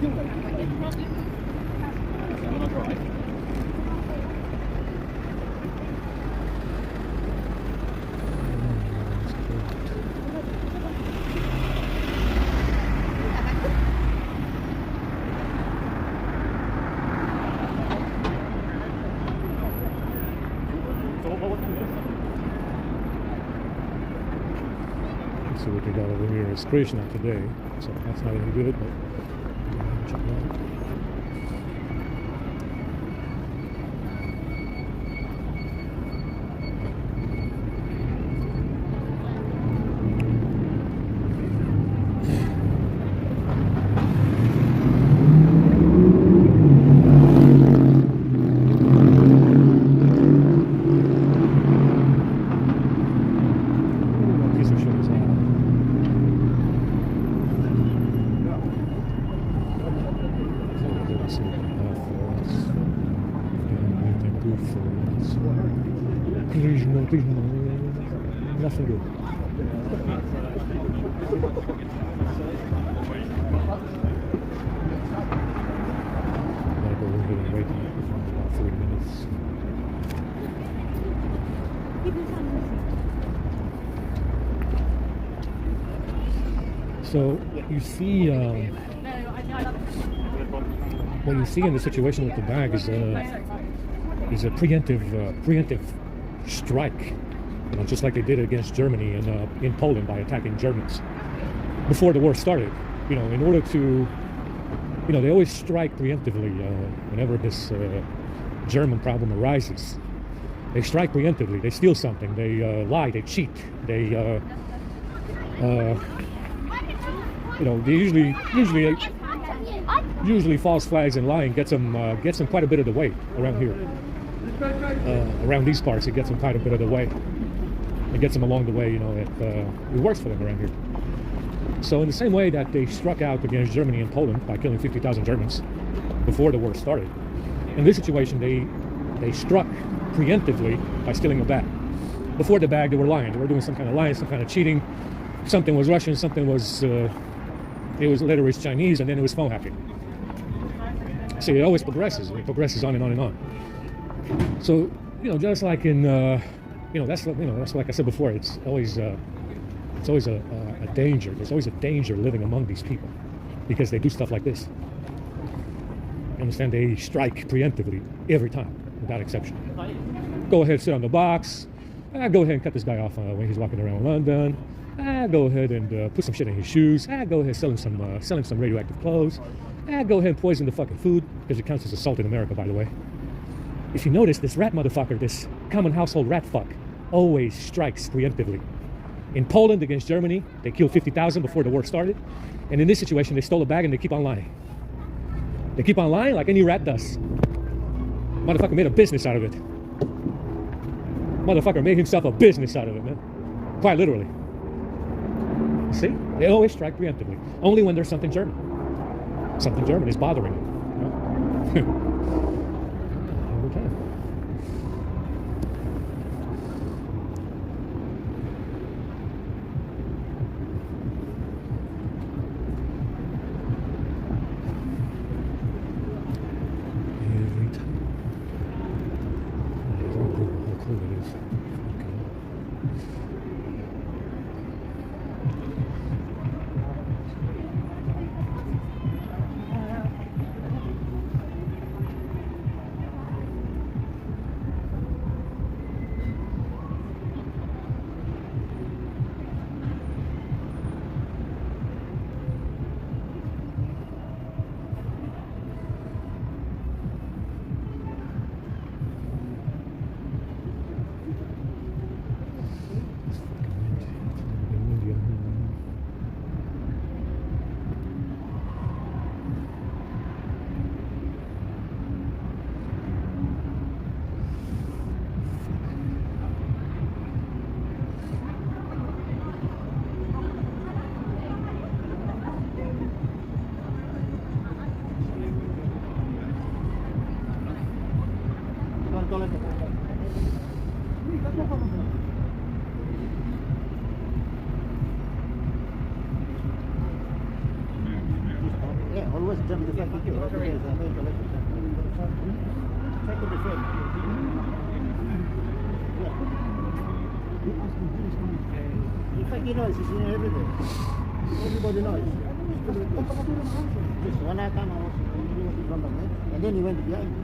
See what they got over here. It's Krishna today, so that's not any good, but check it out. Nothing good. Gotta go over and wait for about 30 minutes. So what you see in the situation with the bag is a preemptive strike. You know, just like they did against Germany in Poland by attacking Germans before the war started. You know, in order to, you know, they always strike preemptively whenever this German problem arises. They strike preemptively. They steal something. They lie. They cheat. They, you know, they usually false flags and lying gets them quite a bit of the way around here. Around these parts, it gets them quite a bit of the way. It gets them along the way, you know, it works for them around here. So in the same way that they struck out against Germany and Poland by killing 50,000 Germans before the war started, in this situation they struck preemptively by stealing a bag. Before the bag, they were lying. They were doing some kind of lying, some kind of cheating. Something was Russian, something was, it was later was Chinese, and then it was phone hacking. See, it always progresses. It progresses on and on and on. So, you know, just like in, you know, that's like I said before. It's always a danger. There's always a danger living among these people because they do stuff like this. You understand? They strike preemptively every time, without exception. Go ahead, sit on the box. Go ahead and cut this guy off when he's walking around London. Go ahead and put some shit in his shoes. Go ahead, sell him some radioactive clothes. Go ahead and poison the fucking food because it counts as assault in America, by the way. If you notice, this rat motherfucker, this common household rat fuck, always strikes preemptively. In Poland against Germany, they killed 50,000 before the war started. And in this situation, they stole a bag and they keep on lying. They keep on lying like any rat does. Motherfucker made a business out of it. Motherfucker made himself a business out of it, man. Quite literally. See? They always strike preemptively. Only when there's something German. Something German is bothering them. You know? was jumping the fact that you check the frame. In fact, you know, it's in everywhere. Everybody knows. Just one time I was in front of me, and then he went behind me.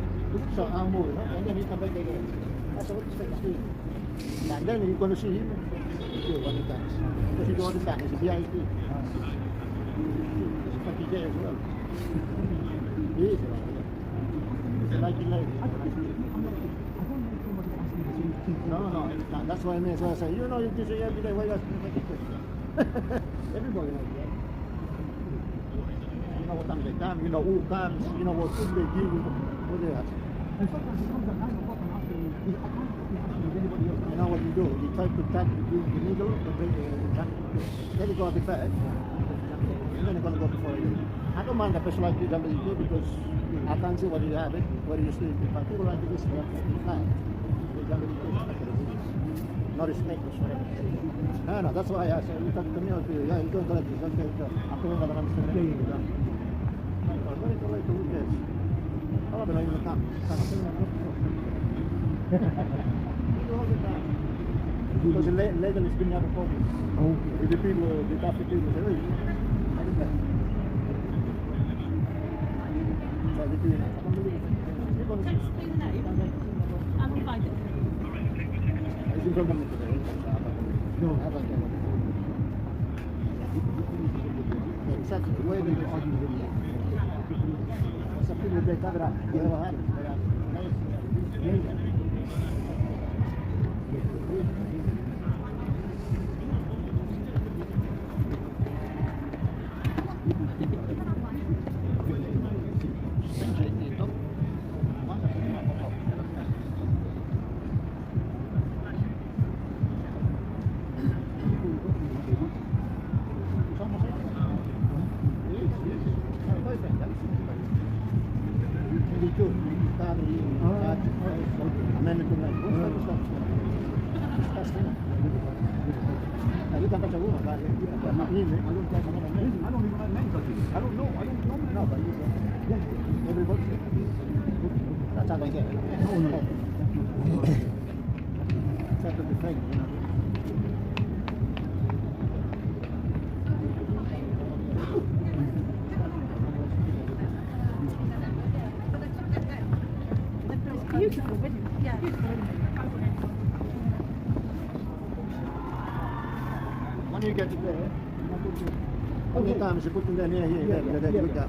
So I'm moving, and then he come back again. I said, what is that doing? And then you're going to see him. What he does. Because he don't understand, he's a VIP. He's a fucking gay as well. He is. He's a lucky lady. No, that's why I may as well say, you know, you do say every day, why you asking me a question? Everybody knows that. You know what time they come, you know who comes, you know what food they give, what they ask. And sometimes he comes at 9 o'clock and asks me, I can't ask anybody else. You know what you do? You try to tap between the middle, the break, then you go a bit fast, and then you're going to go before you. I don't mind a person like you jumping into because I can't see what you have it, where you sleep. But people like this, they have to fly. They jump into no respect whatsoever. No, that's why I said, you talk to me, or to you, yeah, you don't collect this, okay, so I'm going to understand. Very collect, who cares? All of them are going to come. Because the legal is going to have a problem. With the people, the traffic people, say, hey, so I don't believe it. Can you explain the name? I'll find it. It's in front of me today. No, I haven't done it. Exactly, the way they argue with me. Sa più del cadra, io devo fare. Beautiful video. Yeah, beautiful. When you get to there, how many times you put them there, here, with that?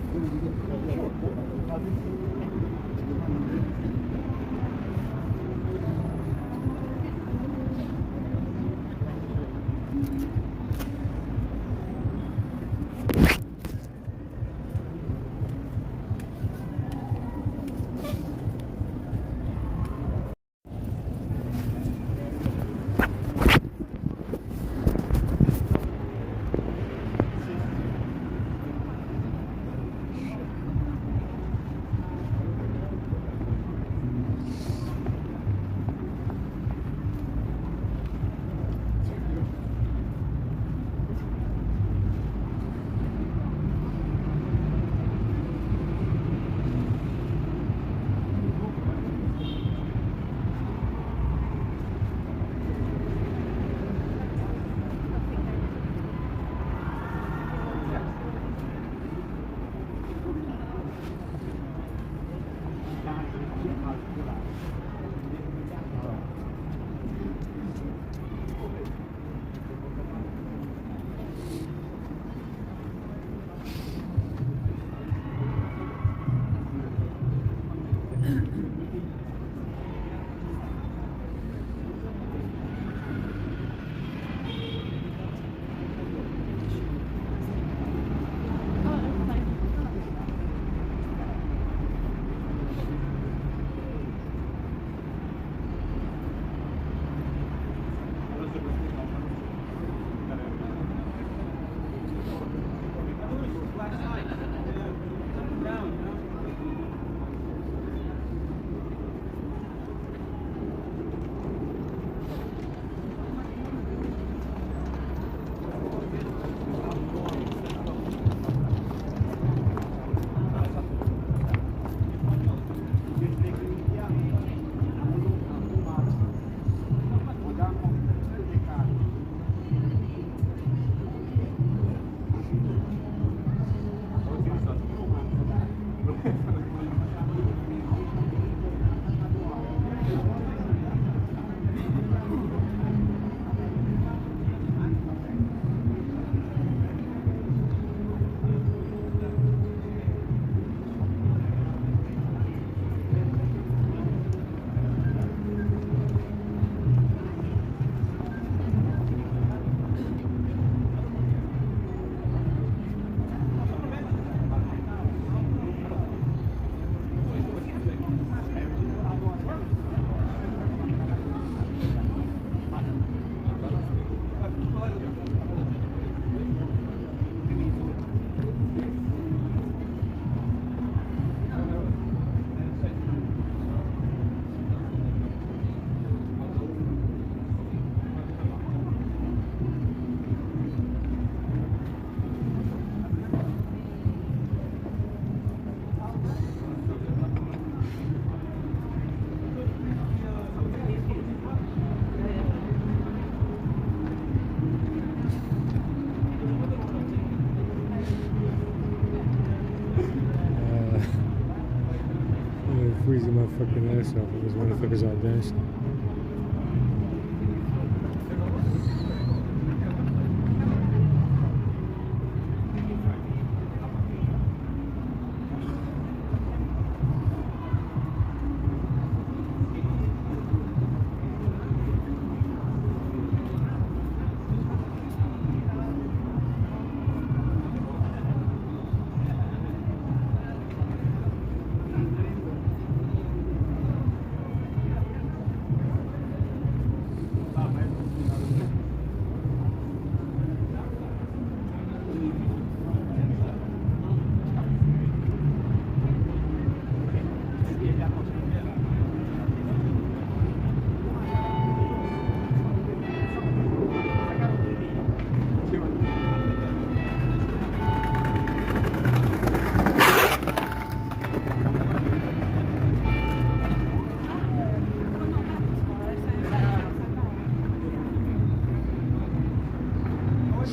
my fucking ass off. These motherfuckers all dancing.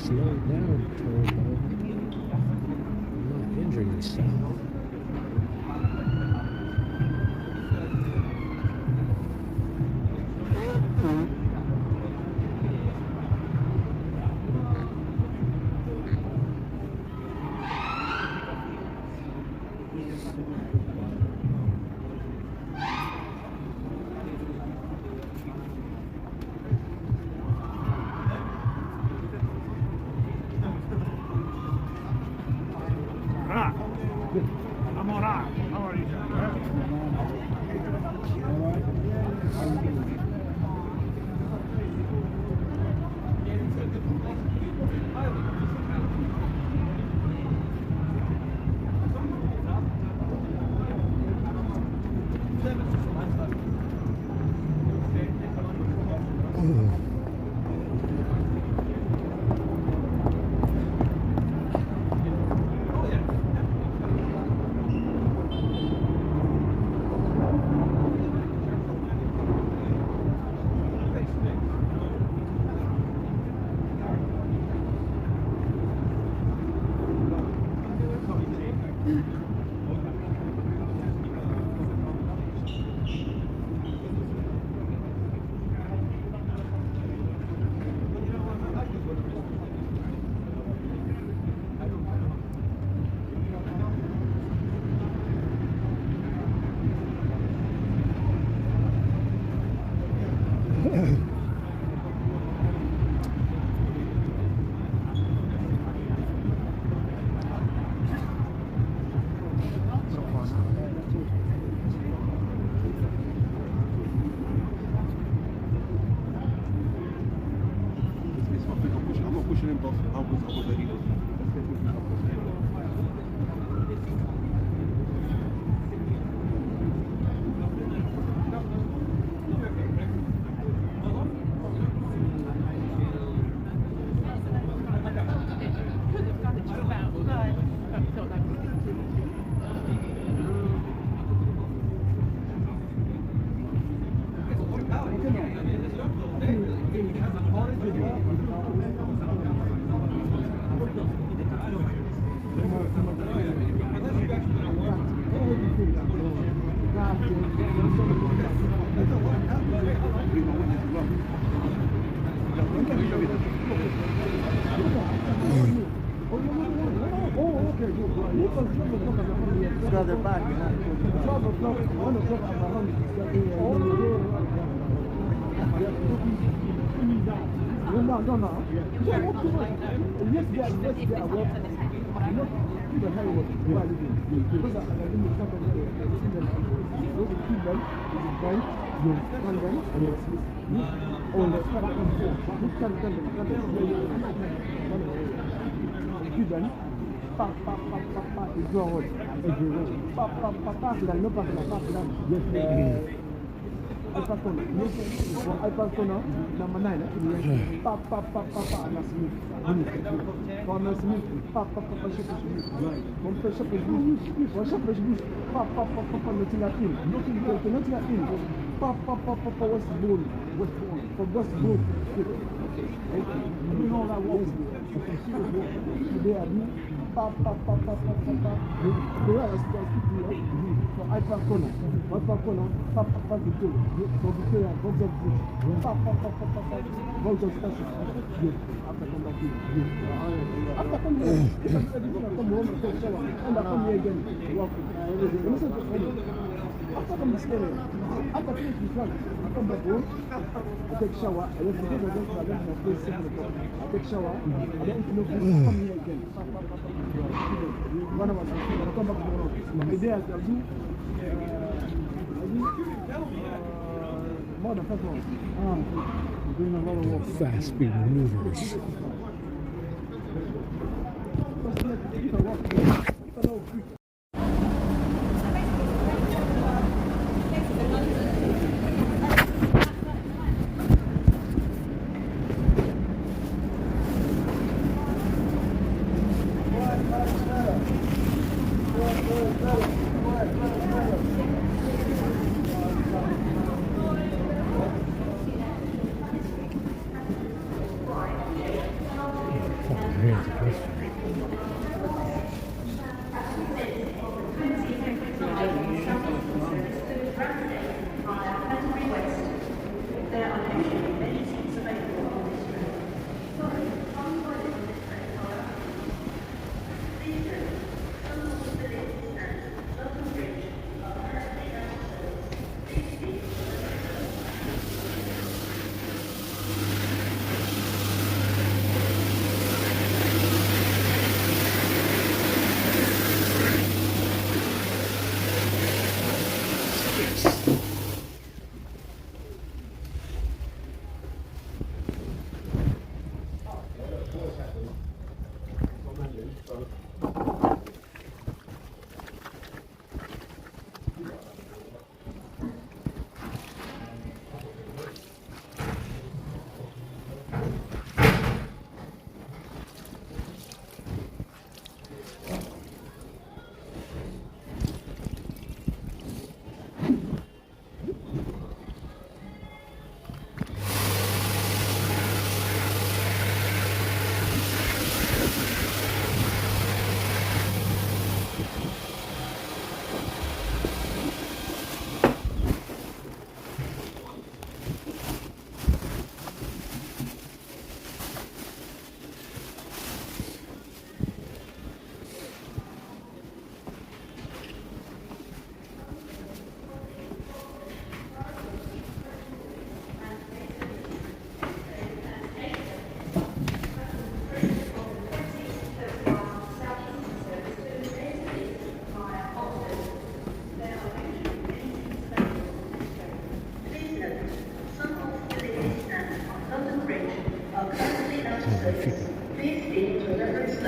Slow down, Turbo. Not injure yourself. I'm all right. How are you? Brother back. Pa, il joue un rôle. Pa, finalement, pas Alpha number 9, pa, West Ball, from West Road. You know that walk. Today I do pop. The way I speak to you, so I pass corner, pop Victoria. So Victoria, go just pop, go just station. After come back here. After come here, come home and take shower. And I come here again, walk. Listen to me. After come this area, after finish this one, I come back home, I take shower, I went to my place, I take shower, I then come here again. 1 hour, I come back to my office. The day I do, more than 5 hours. I'm doing a lot of work. Fast speed maneuvers.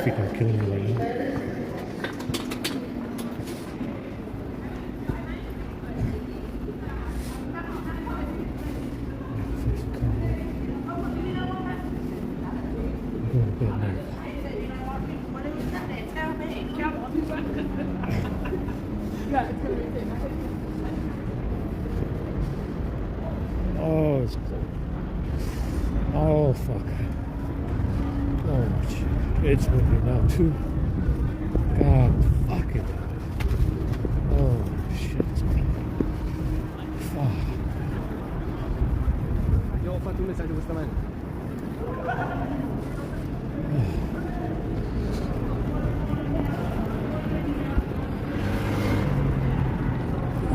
Feet are killing me right now. I'm going to bed now. Oh, it's cold. Oh, fuck. Oh, shit. It's windy now, too. God fucking. Oh, shit. It's windy. Fuck. Io ho fatto un messaggio questa mattina.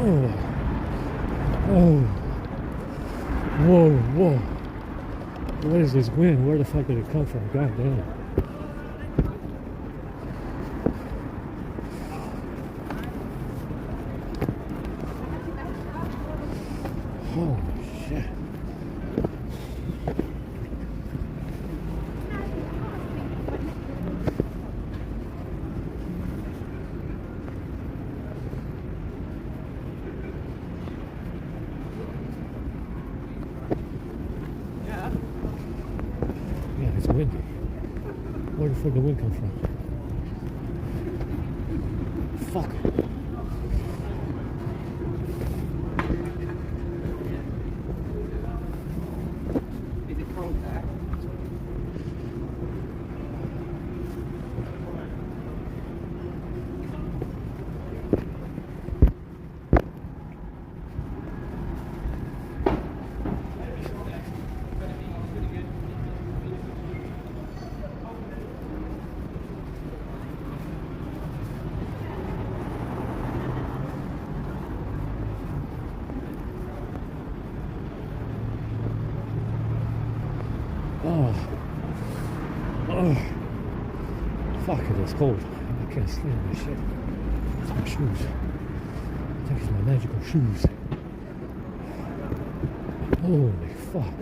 Oh. Oh. Whoa, whoa. What is this wind? Where the fuck did it come from? God damn. Holy shit. Yeah, it's windy. Where the fuck did the wind come from? Fuck. Oh, fuck it, it's cold. I can't stand this shit. It's my shoes. I think it's my magical shoes. Holy fuck.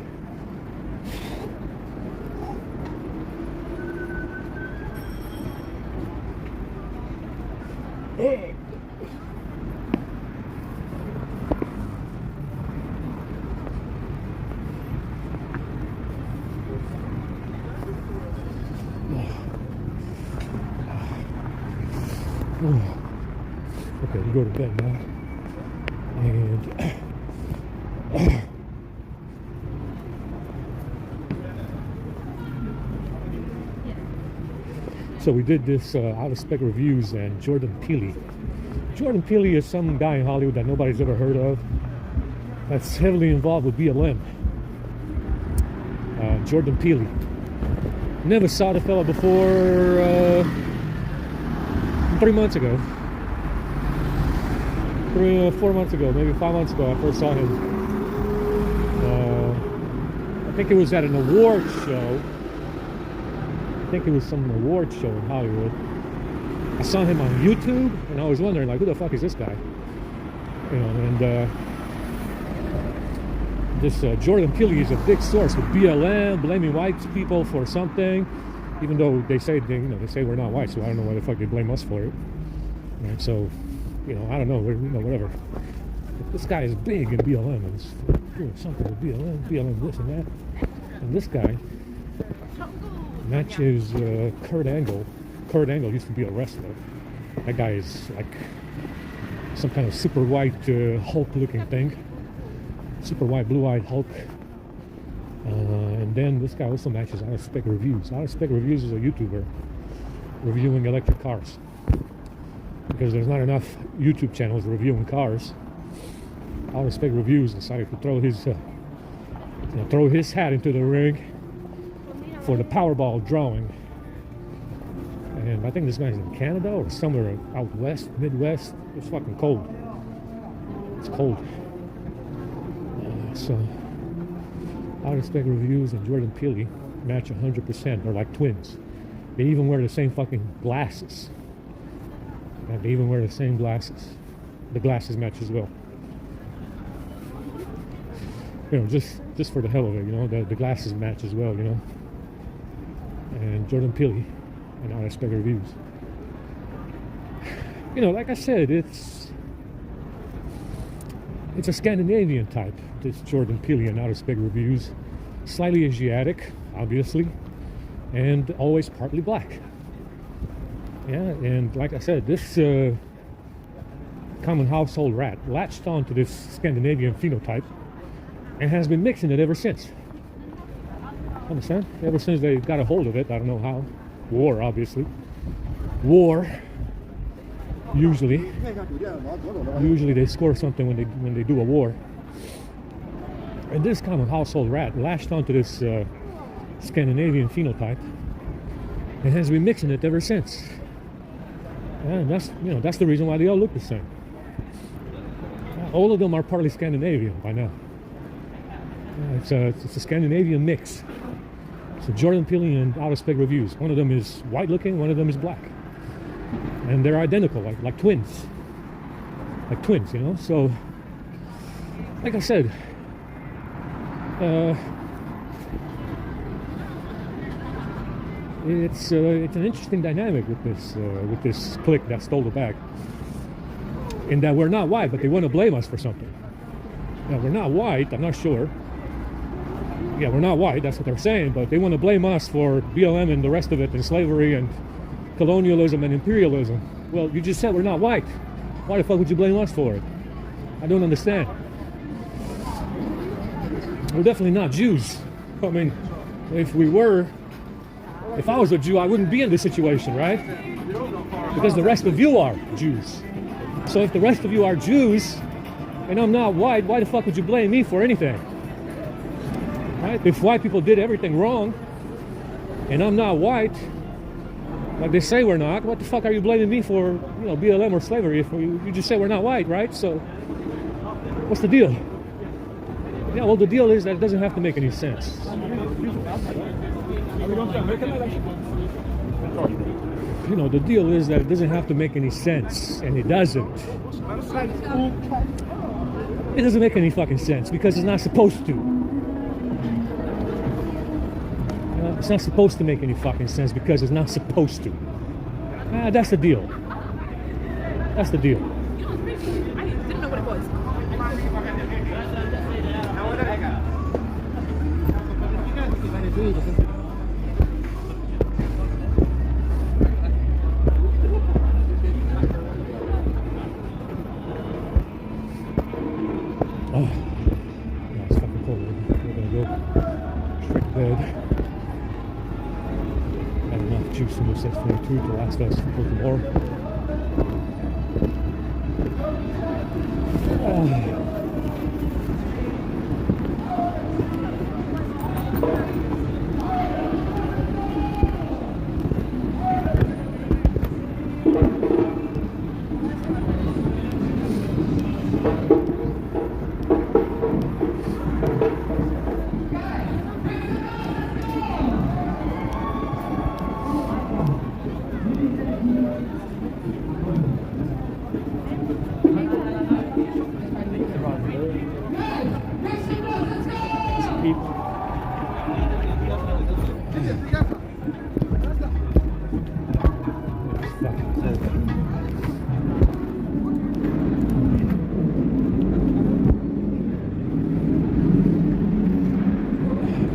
Okay, we go to bed now. And so we did this out of spec reviews and Jordan Peele. Jordan Peele is some guy in Hollywood that nobody's ever heard of. That's heavily involved with BLM. Jordan Peele. Never saw the fella before 3 months ago. 4 months ago, maybe 5 months ago, I first saw him. I think it was at an award show. I think it was some award show in Hollywood. I saw him on YouTube, and I was wondering, like, who the fuck is this guy? You know, and this Jordan Peele is a big source with BLM, blaming white people for something, even though they say they say we're not white, so I don't know why the fuck they blame us for it. Right? So, you know, I don't know, whatever. But this guy is big in BLM, and he's doing something with BLM this and that. And this guy matches Kurt Angle. Kurt Angle used to be a wrestler. That guy is like some kind of super white Hulk-looking thing. Super white, blue-eyed Hulk. And then this guy also matches Out of Spec Reviews. Out of Spec Reviews is a YouTuber reviewing electric cars. Because there's not enough YouTube channels reviewing cars. Out of Spec Reviews decided to throw his hat into the ring for the Powerball drawing. And I think this guy's in Canada or somewhere out west, Midwest. It's fucking cold. It's cold. So, Out of Spec Reviews and Jordan Peele match 100%. They're like twins. They even wear the same fucking glasses. And they even wear the same glasses. The glasses match as well. You know, just for the hell of it, you know, the glasses match as well, you know. And Jordan Peele and Out of Spec Reviews. You know, like I said, it's a Scandinavian type, this Jordan Peele and Out of Spec Reviews. Slightly Asiatic, obviously, and always partly black. Yeah, and like I said, this common household rat latched on to this Scandinavian phenotype and has been mixing it ever since. Understand? Ever since they got a hold of it, I don't know how. War, obviously. War. Usually they score something when they do a war. And this common household rat latched onto this Scandinavian phenotype and has been mixing it ever since. And that's the reason why they all look the same. All of them are partly Scandinavian by now. It's a Scandinavian mix. So Jordan Peele and Out of Spec Reviews. One of them is white looking, one of them is black. And they're identical, like twins. Like twins, you know? So, like I said, it's an interesting dynamic with this clique that stole the bag. In that we're not white, but they want to blame us for something. Now, we're not white, I'm not sure. Yeah, we're not white, that's what they're saying, but they want to blame us for BLM and the rest of it, and slavery and colonialism and imperialism. Well, you just said we're not white. Why the fuck would you blame us for it? I don't understand. We're definitely not Jews. I mean, if I was a Jew, I wouldn't be in this situation, right? Because the rest of you are Jews. So if the rest of you are Jews, and I'm not white, why the fuck would you blame me for anything? Right? If white people did everything wrong, and I'm not white, like they say we're not, what the fuck are you blaming me for, BLM or slavery if you just say we're not white, right? So, what's the deal? Yeah, well, the deal is that it doesn't have to make any sense. The deal is that it doesn't have to make any sense, and it doesn't. It doesn't make any fucking sense because it's not supposed to. It's not supposed to make any fucking sense because it's not supposed to. That's the deal. That's the deal. I didn't know what it was. Oh, yeah, it's fucking cold. We're gonna go straight to bed. Had enough juice in this S22 to last us for tomorrow.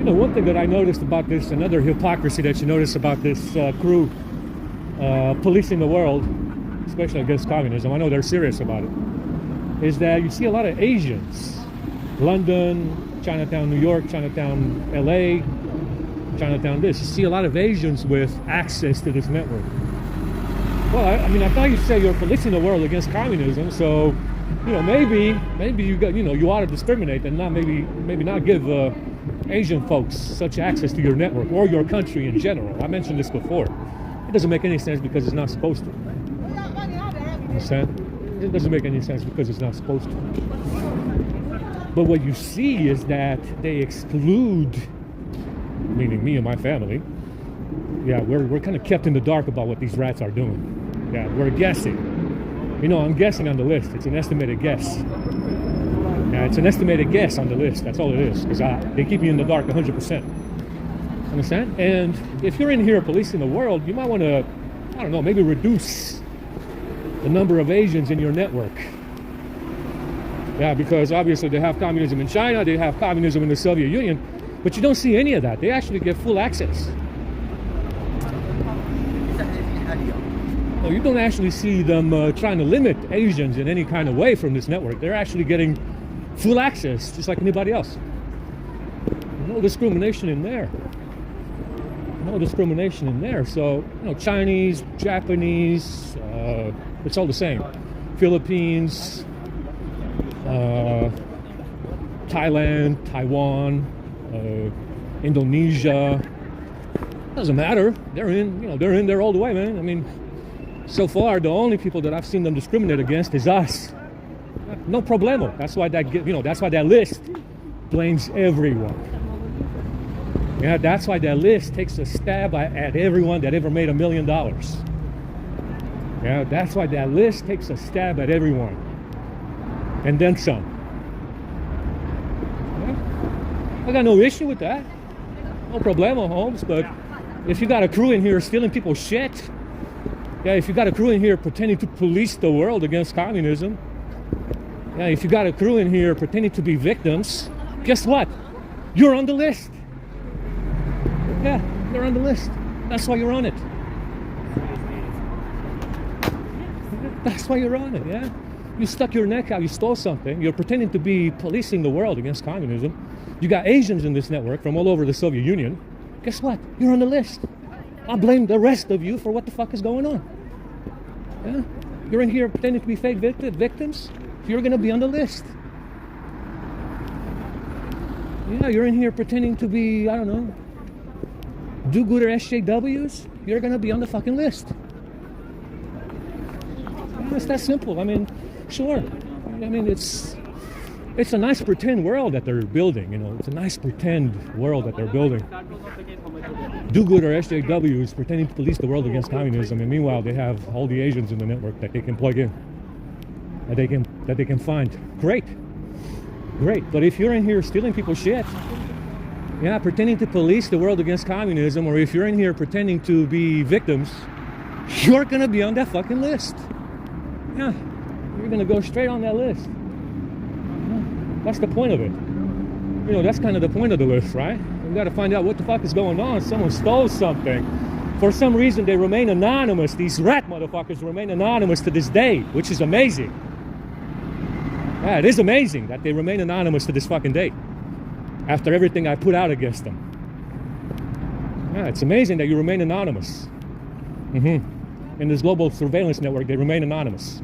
One thing that I noticed about this, another hypocrisy that you notice about this crew policing the world, especially against communism, I know they're serious about it, is that you see a lot of Asians. London, Chinatown, New York, Chinatown, LA, Chinatown this. You see a lot of Asians with access to this network. Well, I thought you said you're policing the world against communism, so, maybe you got, you ought to discriminate and not maybe not give Asian folks such access to your network or your country in general. I mentioned this before. It doesn't make any sense because it's not supposed to. Understand? It doesn't make any sense because it's not supposed to. But what you see is that they exclude, meaning me and my family. Yeah, we're kind of kept in the dark about what these rats are doing. Yeah, we're guessing. I'm guessing on the list. It's an estimated guess. Yeah, it's an estimated guess on the list. That's all it is. Because they keep me in the dark 100%. Understand? And if you're in here policing the world, you might want to, I don't know, maybe reduce the number of Asians in your network. Yeah, because obviously they have communism in China, they have communism in the Soviet Union, but you don't see any of that. They actually get full access. No, you don't actually see them trying to limit Asians in any kind of way from this network. They're actually getting full access, just like anybody else. No discrimination in there. No discrimination in there. So, Chinese, Japanese, it's all the same. Philippines, Thailand, Taiwan, Indonesia. Doesn't matter. They're in there all the way, man. So far, the only people that I've seen them discriminate against is us. No problemo. That's why that list blames everyone. Yeah, that's why that list takes a stab at everyone that ever made $1 million. Yeah, that's why that list takes a stab at everyone. And then some. Yeah. I got no issue with that. No problemo, Holmes, but if you got a crew in here stealing people's shit, yeah, if you got a crew in here pretending to police the world against communism, yeah, if you got a crew in here pretending to be victims, guess what? You're on the list. Yeah, you're on the list. That's why you're on it. That's why you're on it, yeah? You stuck your neck out, you stole something, you're pretending to be policing the world against communism. You got Asians in this network from all over the Soviet Union. Guess what? You're on the list. I blame the rest of you for what the fuck is going on. Yeah? You're in here pretending to be fake victims. You're going to be on the list. Yeah, you're in here pretending to be, I don't know, do-gooder SJWs. You're going to be on the fucking list. Yeah, it's that simple. I mean, sure. I mean, it's a nice pretend world that they're building, you know. It's a nice pretend world that they're building. Do-gooder SJWs pretending to police the world against communism, and meanwhile they have all the Asians in the network that they can plug in, that they can find. Great. But if you're in here stealing people's shit, yeah, pretending to police the world against communism, or if you're in here pretending to be victims, you're gonna be on that fucking list. Yeah, you're gonna go straight on that list. That's the point of it. You know, that's kind of the point of the list, right? We got to find out what the fuck is going on. Someone stole something. For some reason, they remain anonymous. These rat motherfuckers remain anonymous to this day, which is amazing. Yeah, it is amazing that they remain anonymous to this fucking day. After everything I put out against them. Yeah, it's amazing that you remain anonymous. In this global surveillance network, they remain anonymous.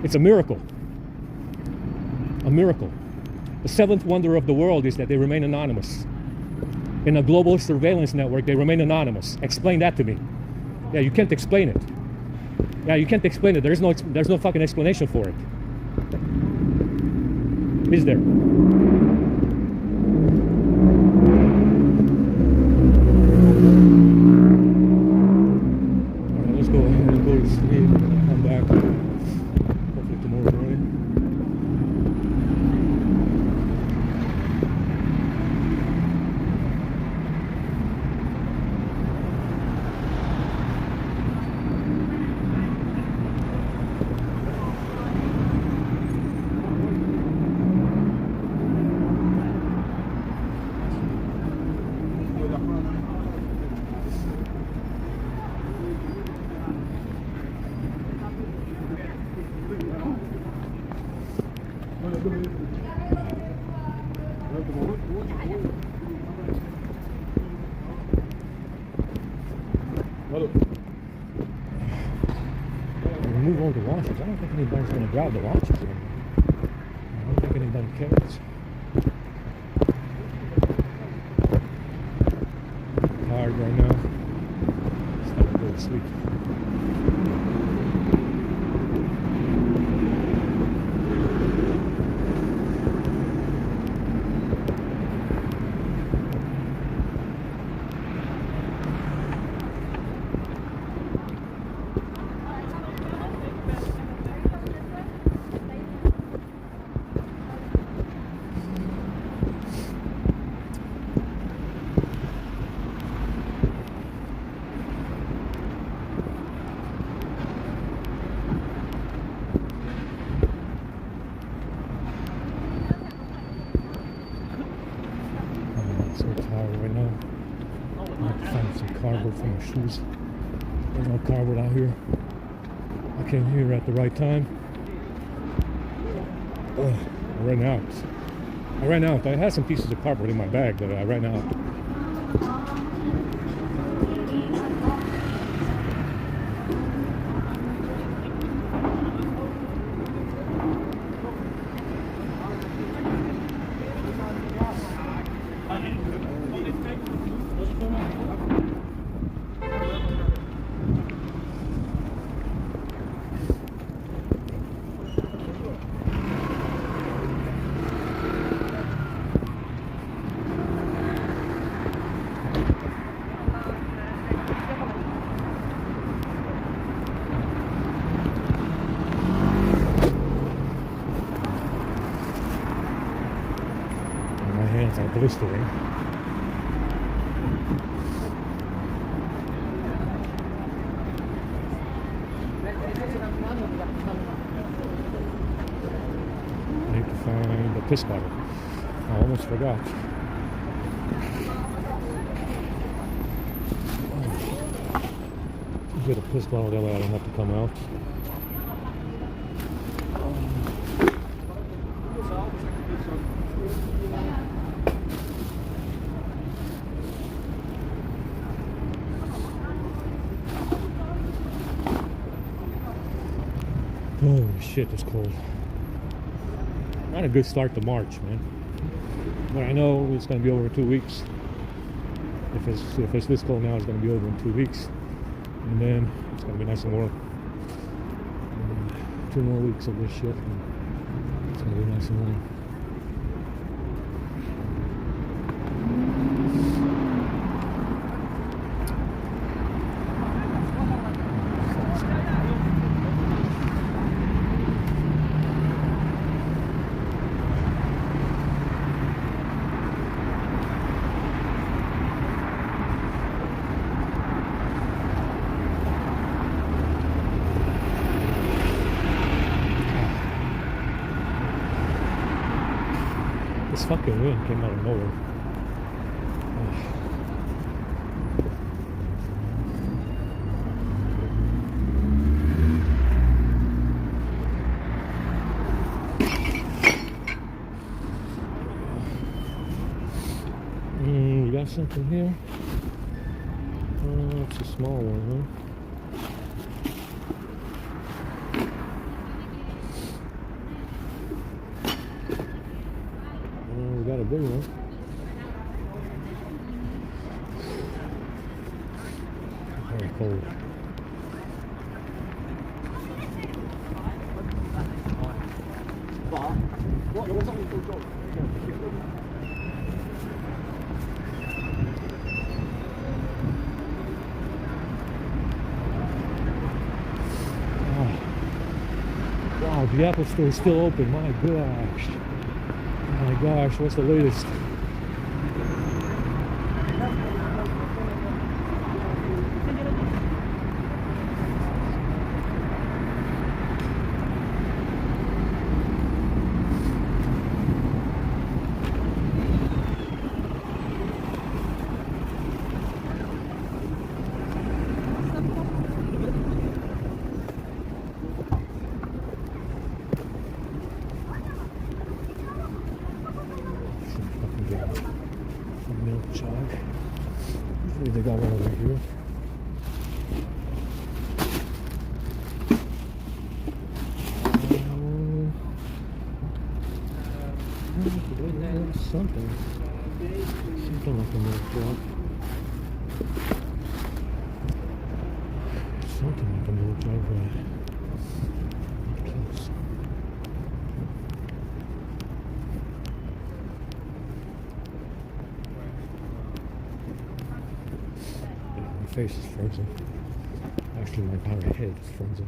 It's a miracle. A miracle. The seventh wonder of the world is that they remain anonymous. In a global surveillance network, they remain anonymous. Explain that to me. Yeah, you can't explain it. Yeah, you can't explain it. There's no fucking explanation for it. Is there? Alright, let's go ahead and go to sleep and come back. Hopefully tomorrow morning. Remove all the washers. I don't think anybody's going to grab the washers anymore. I don't think anybody cares. I'm tired right now. It's time to go to sleep. Right now, I have to find some cardboard for my shoes. There's no cardboard out here. I came here at the right time. I ran out. I had some pieces of cardboard in my bag, but I ran out. Hands are blistering. I need to find the piss bottle. I almost forgot. Get a piss bottle that way I don't have to come out. Oh shit, it's cold. Not a good start to March, man. But I know it's gonna be over in 2 weeks. If it's this cold now, it's gonna be over in 2 weeks, and then it's gonna be nice and warm. And 2 more weeks of this shit, and it's gonna be nice and warm. This fucking wind came out of nowhere. We got something here. It's a small one, huh? We got a big one. Very cold. Wow, the Apple Store is still open. My gosh. Oh my gosh, what's the latest? Milk jug. Usually they got one over here. Something like a milk jug. Something like a milk jug, right? Close. My face is frozen. Actually, my entire head is frozen.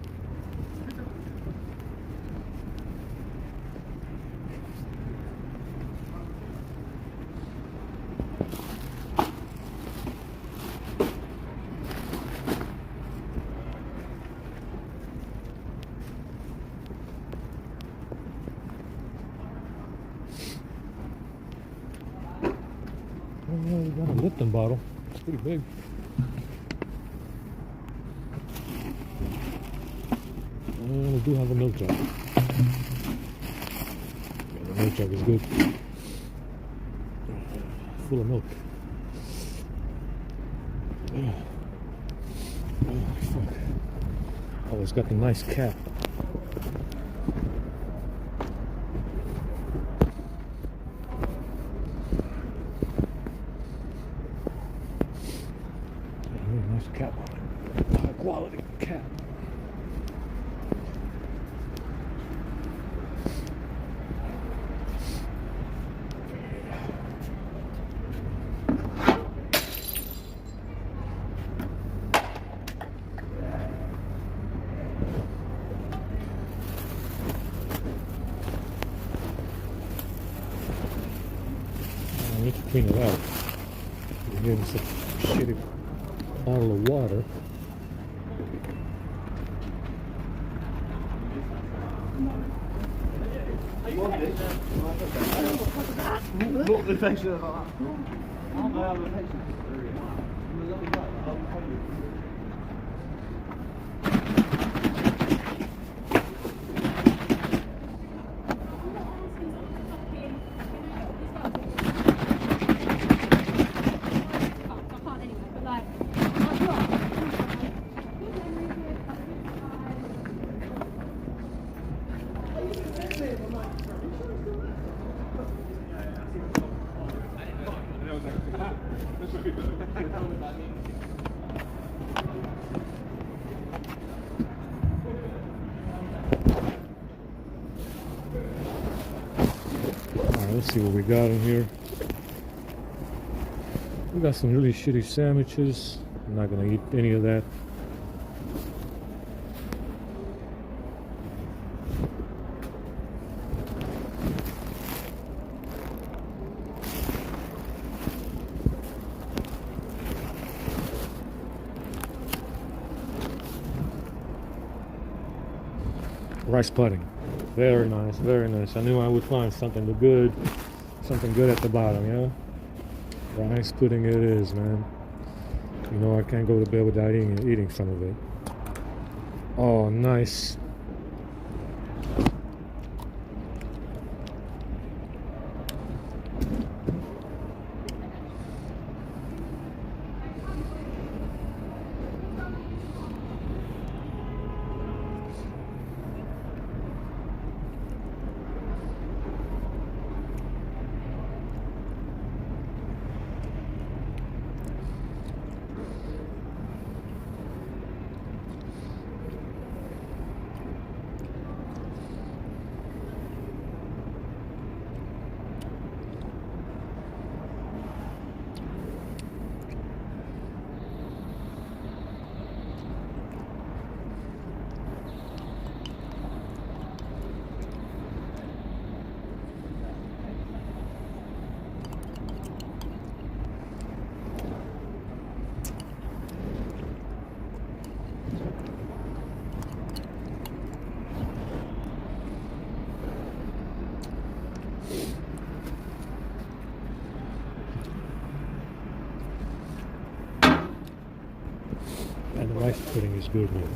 Oh yeah, we got a Lipton bottle. It's pretty big. And we do have a milk jug. Yeah, the milk jug is good. Full of milk. Oh, fuck. Oh, it's got the nice cap. Really nice cap on it. High quality cap. I need to clean it out. We're getting some shitty bottle of water. Look, the face of that. Alright, let's see what we got in here. We got some really shitty sandwiches. I'm not gonna eat any of that. Rice pudding. Very nice, very nice. I knew I would find something good at the bottom, you know? Rice pudding it is, man. You know I can't go to bed without eating some of it. Oh, nice. And the rice pudding is good, man.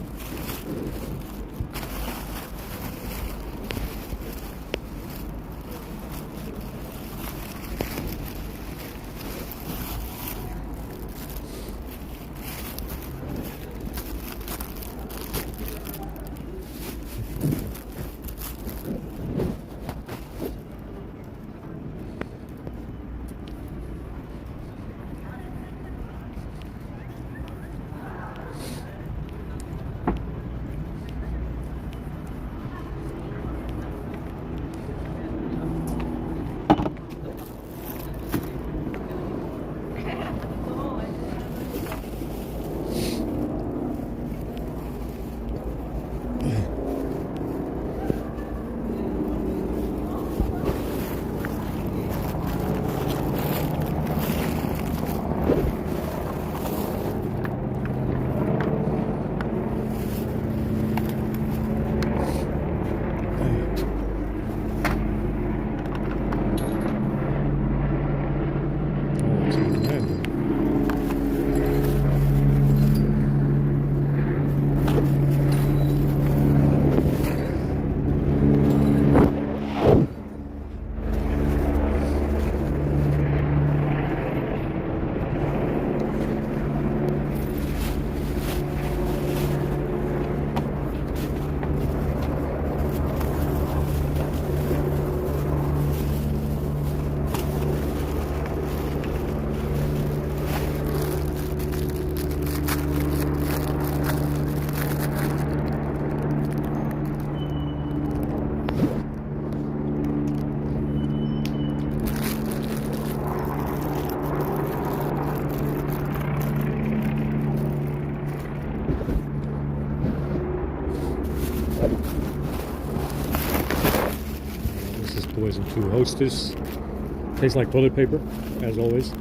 Poison 2 Hostess. Tastes like toilet paper, as always.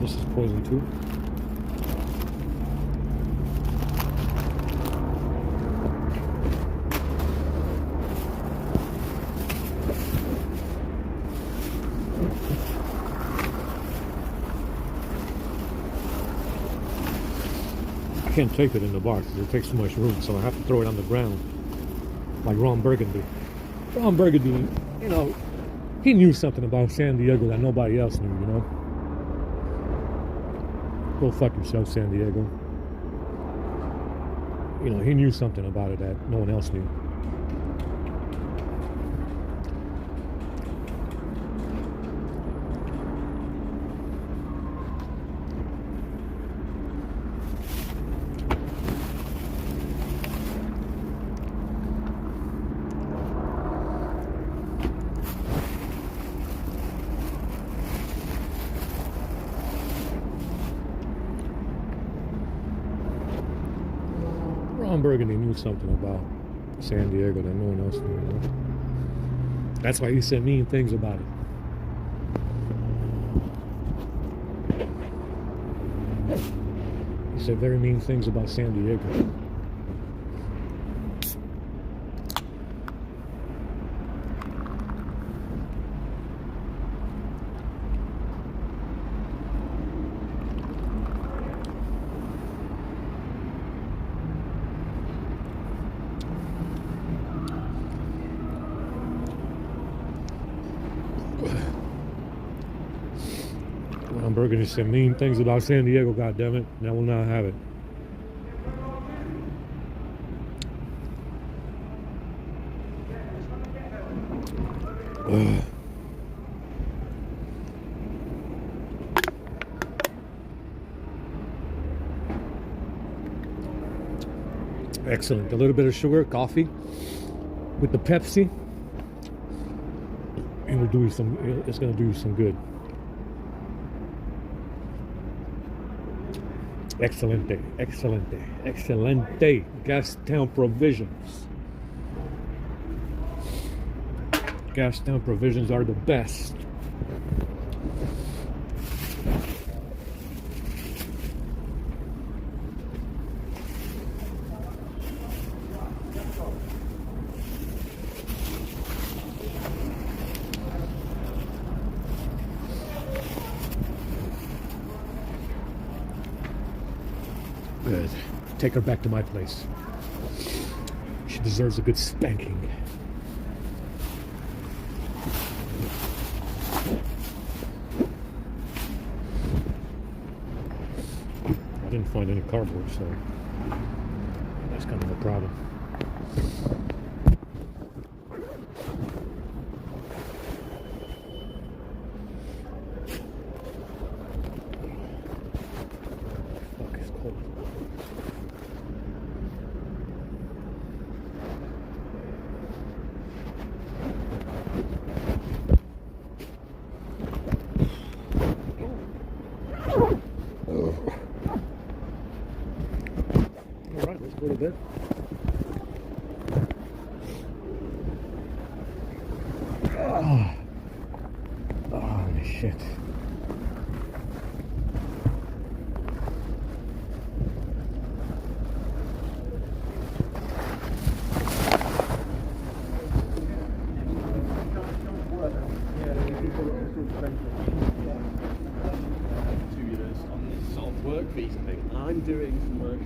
This is poison 2. I can't take it in the box because it takes too much room, so I have to throw it on the ground, like Ron Burgundy. Ron Burgundy, you know, he knew something about San Diego that nobody else knew, you know. Go fuck yourself, San Diego. You know, he knew something about it that no one else knew. Ron Burgundy knew something about San Diego that no one else knew. You know? That's why he said mean things about it. He said very mean things about San Diego. Ron Burgundy said mean things about San Diego, goddammit. And I will not have it. Excellent. A little bit of sugar, coffee with the Pepsi. It'll do you some. It's going to do you some good. Excelente, excelente, excelente. Gastown Provisions. Gastown Provisions are the best. Good. Take her back to my place. She deserves a good spanking. I didn't find any cardboard, so that's kind of a problem. Fuck, it's cold. Alright, let's go to bed. Oh, shit. Work visa thing. I'm doing some work.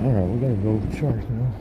Alright, we gotta go charge now.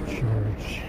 Charge.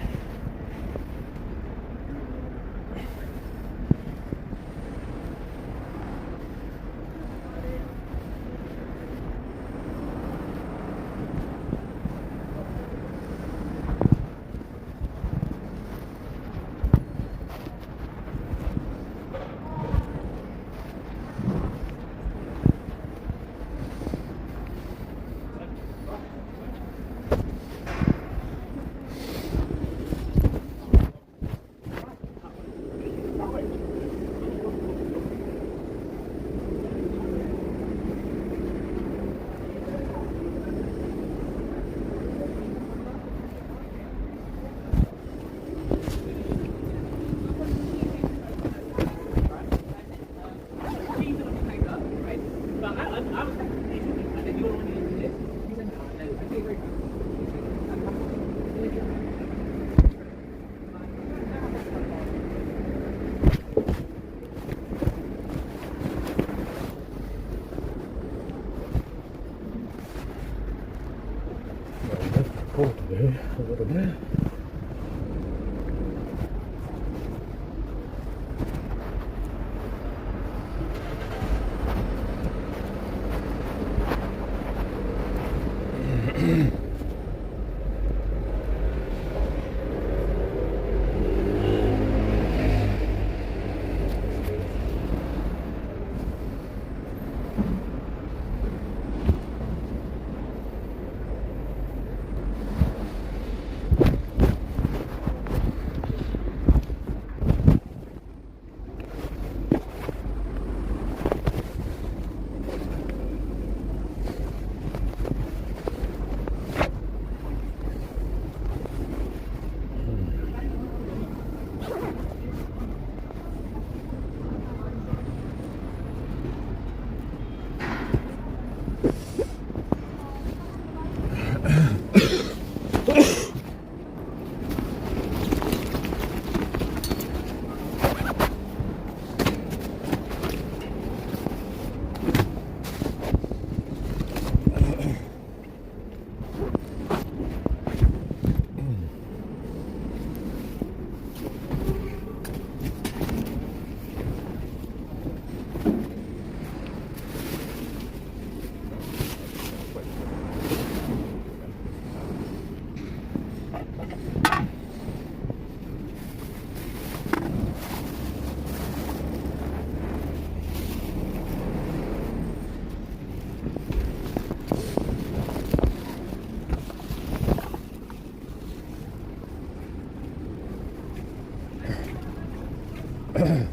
Oh, it's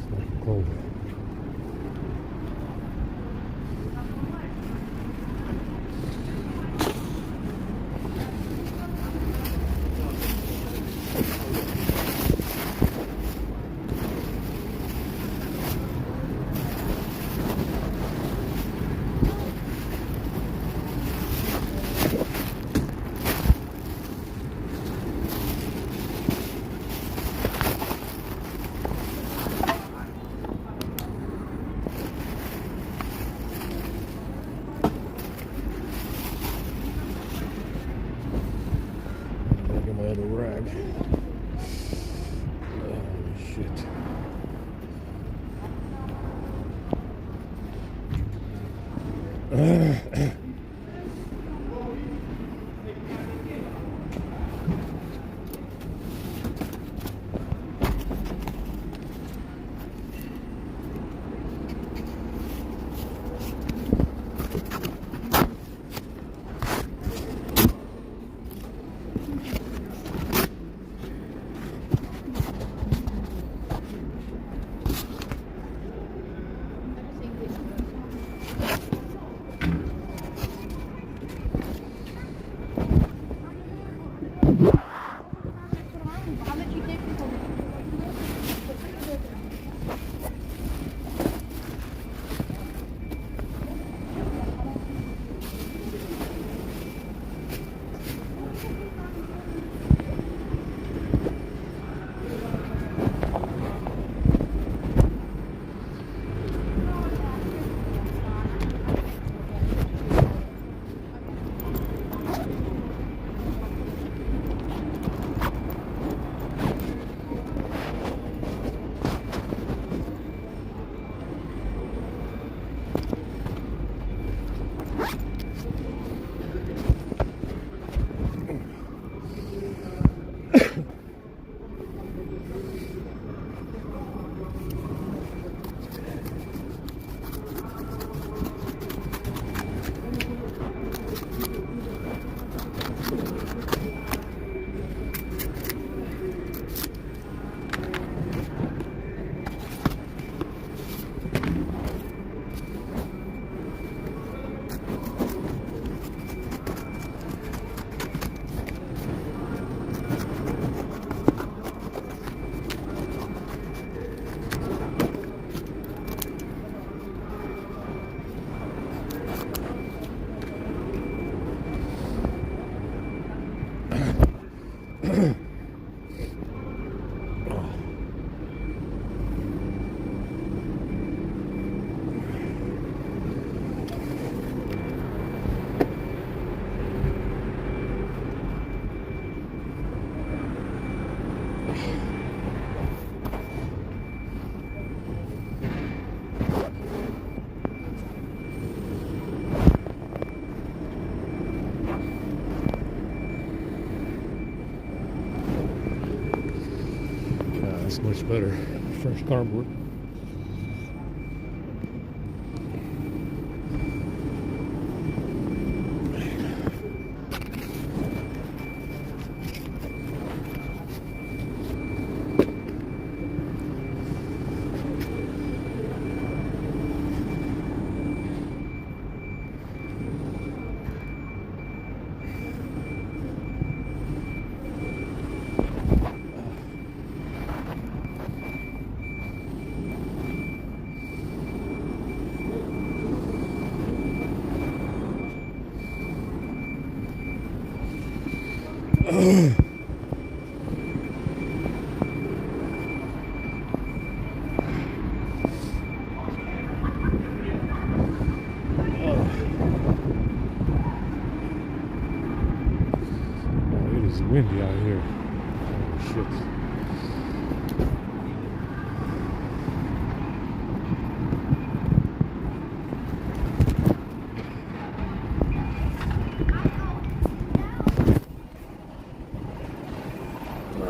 fucking cold. Look at my other rag. Oh shit. That's much better. Fresh cardboard. It is windy out here. Oh shit.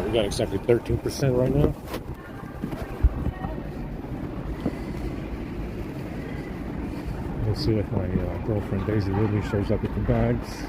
We got exactly 13% right now. Let's see if my girlfriend Daisy Ridley shows up with the bags.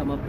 come up.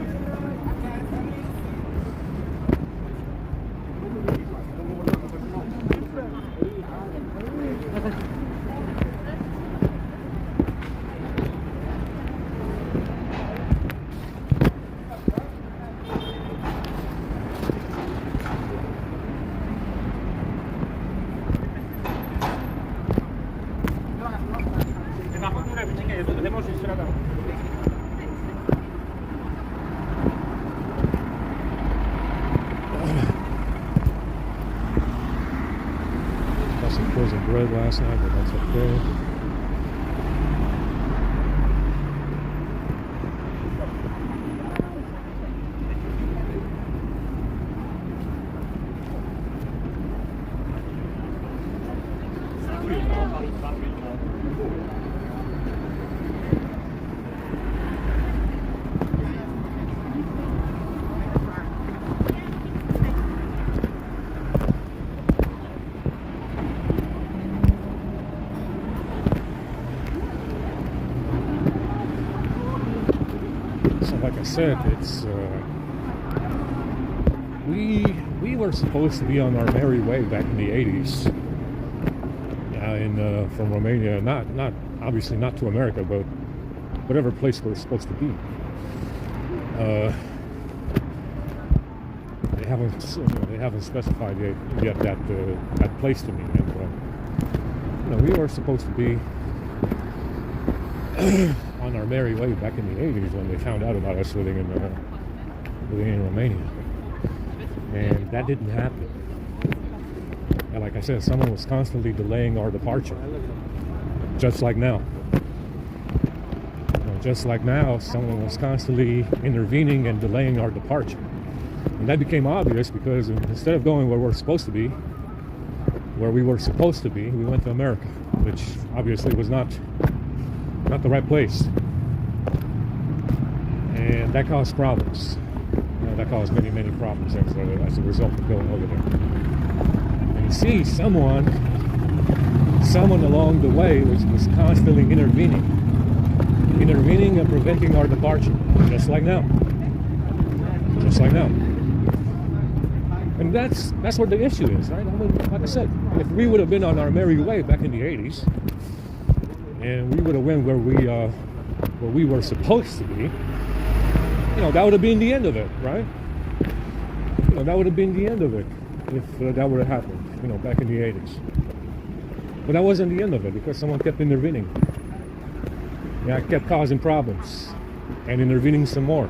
Got some frozen bread last night, but that's okay. So like I said, it's we were supposed to be on our merry way back in the 80s, from Romania, not obviously not to America, but whatever place we're supposed to be. They haven't specified yet that place to me, and we were supposed to be on our merry way back in the 80s when they found out about us living in Romania. And that didn't happen. And like I said, someone was constantly delaying our departure. Just like now. Just like now, someone was constantly intervening and delaying our departure. And that became obvious because instead of going where we were supposed to be, we went to America, which obviously was not the right place. And that caused problems. That caused many, many problems as a result of going over there. And you see someone along the way which was constantly intervening and preventing our departure, just like now. And that's what the issue is, right? I mean, like I said, if we would have been on our merry way back in the 80s, and we would have went where we were supposed to be, that would have been the end of it, right? That would have been the end of it if that would have happened, back in the 80s. But that wasn't the end of it because someone kept intervening. Yeah, kept causing problems and intervening some more.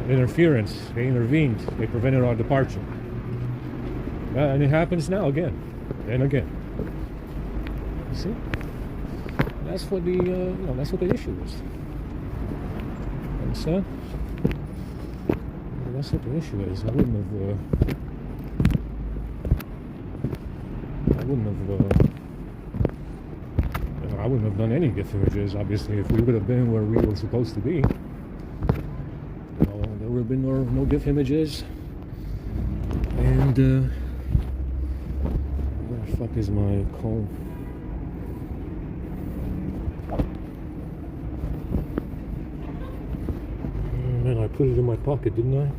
Interference. They intervened. They prevented our departure. And it happens now again and again. You see? That's what the issue is. Understand? That's what the issue is. I wouldn't have done any gift images, obviously, if we would have been where we were supposed to be. There would have been no gift images. And where the fuck is my comb? Man, I put it in my pocket, didn't I?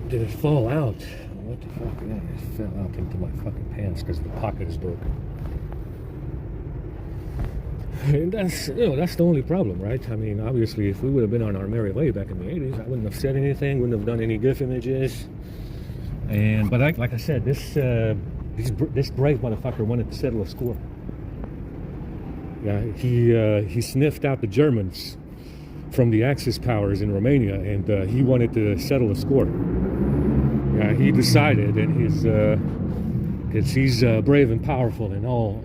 Did it fall out? What the fuck? Yeah, it fell out into my fucking pants because the pocket is broken. And that's the only problem, right? I mean, obviously, if we would have been on our merry way back in the 80s, I wouldn't have said anything, wouldn't have done any GIF images. But like I said, this brave motherfucker wanted to settle a score. Yeah, he sniffed out the Germans from the Axis powers in Romania, and he wanted to settle a score. Yeah, he decided, and because he's brave and powerful and all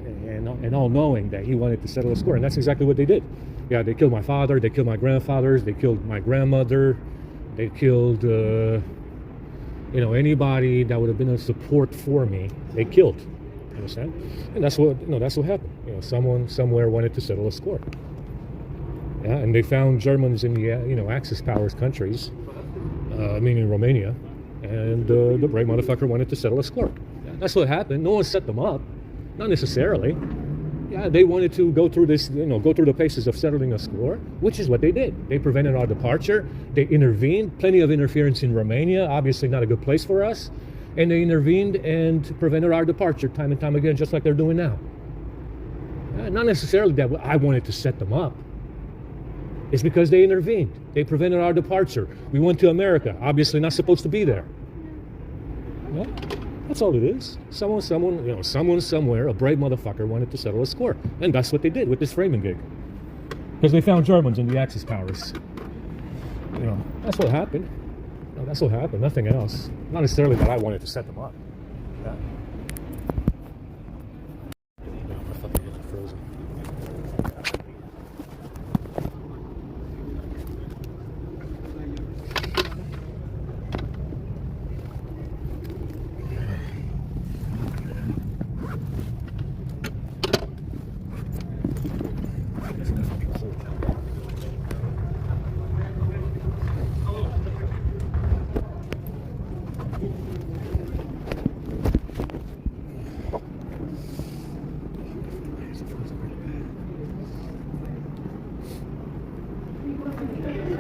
knowing, that he wanted to settle a score, and that's exactly what they did. Yeah, they killed my father, they killed my grandfathers, they killed my grandmother, they killed anybody that would have been a support for me. They killed. Understand? And that's what happened. Someone somewhere wanted to settle a score. Yeah, and they found Germans in the Axis powers countries, meaning Romania, and the brave motherfucker wanted to settle a score. Yeah, That's what happened. No one set them up. Not necessarily. Yeah, they wanted to go through this, go through the paces of settling a score, which is what they did. They prevented our departure. They intervened. Plenty of interference in Romania, obviously not a good place for us. And they intervened and prevented our departure time and time again, just like they're doing now. Not necessarily that I wanted to set them up. It's because they intervened. They prevented our departure. We went to America, obviously not supposed to be there. Well, that's all it is. Someone somewhere, a brave motherfucker wanted to settle a score. And that's what they did with this framing gig. Because they found Germans in the Axis powers. That's what happened. That's what happened, nothing else. Not necessarily that I wanted to set them up. Yeah. My fucking hands are frozen.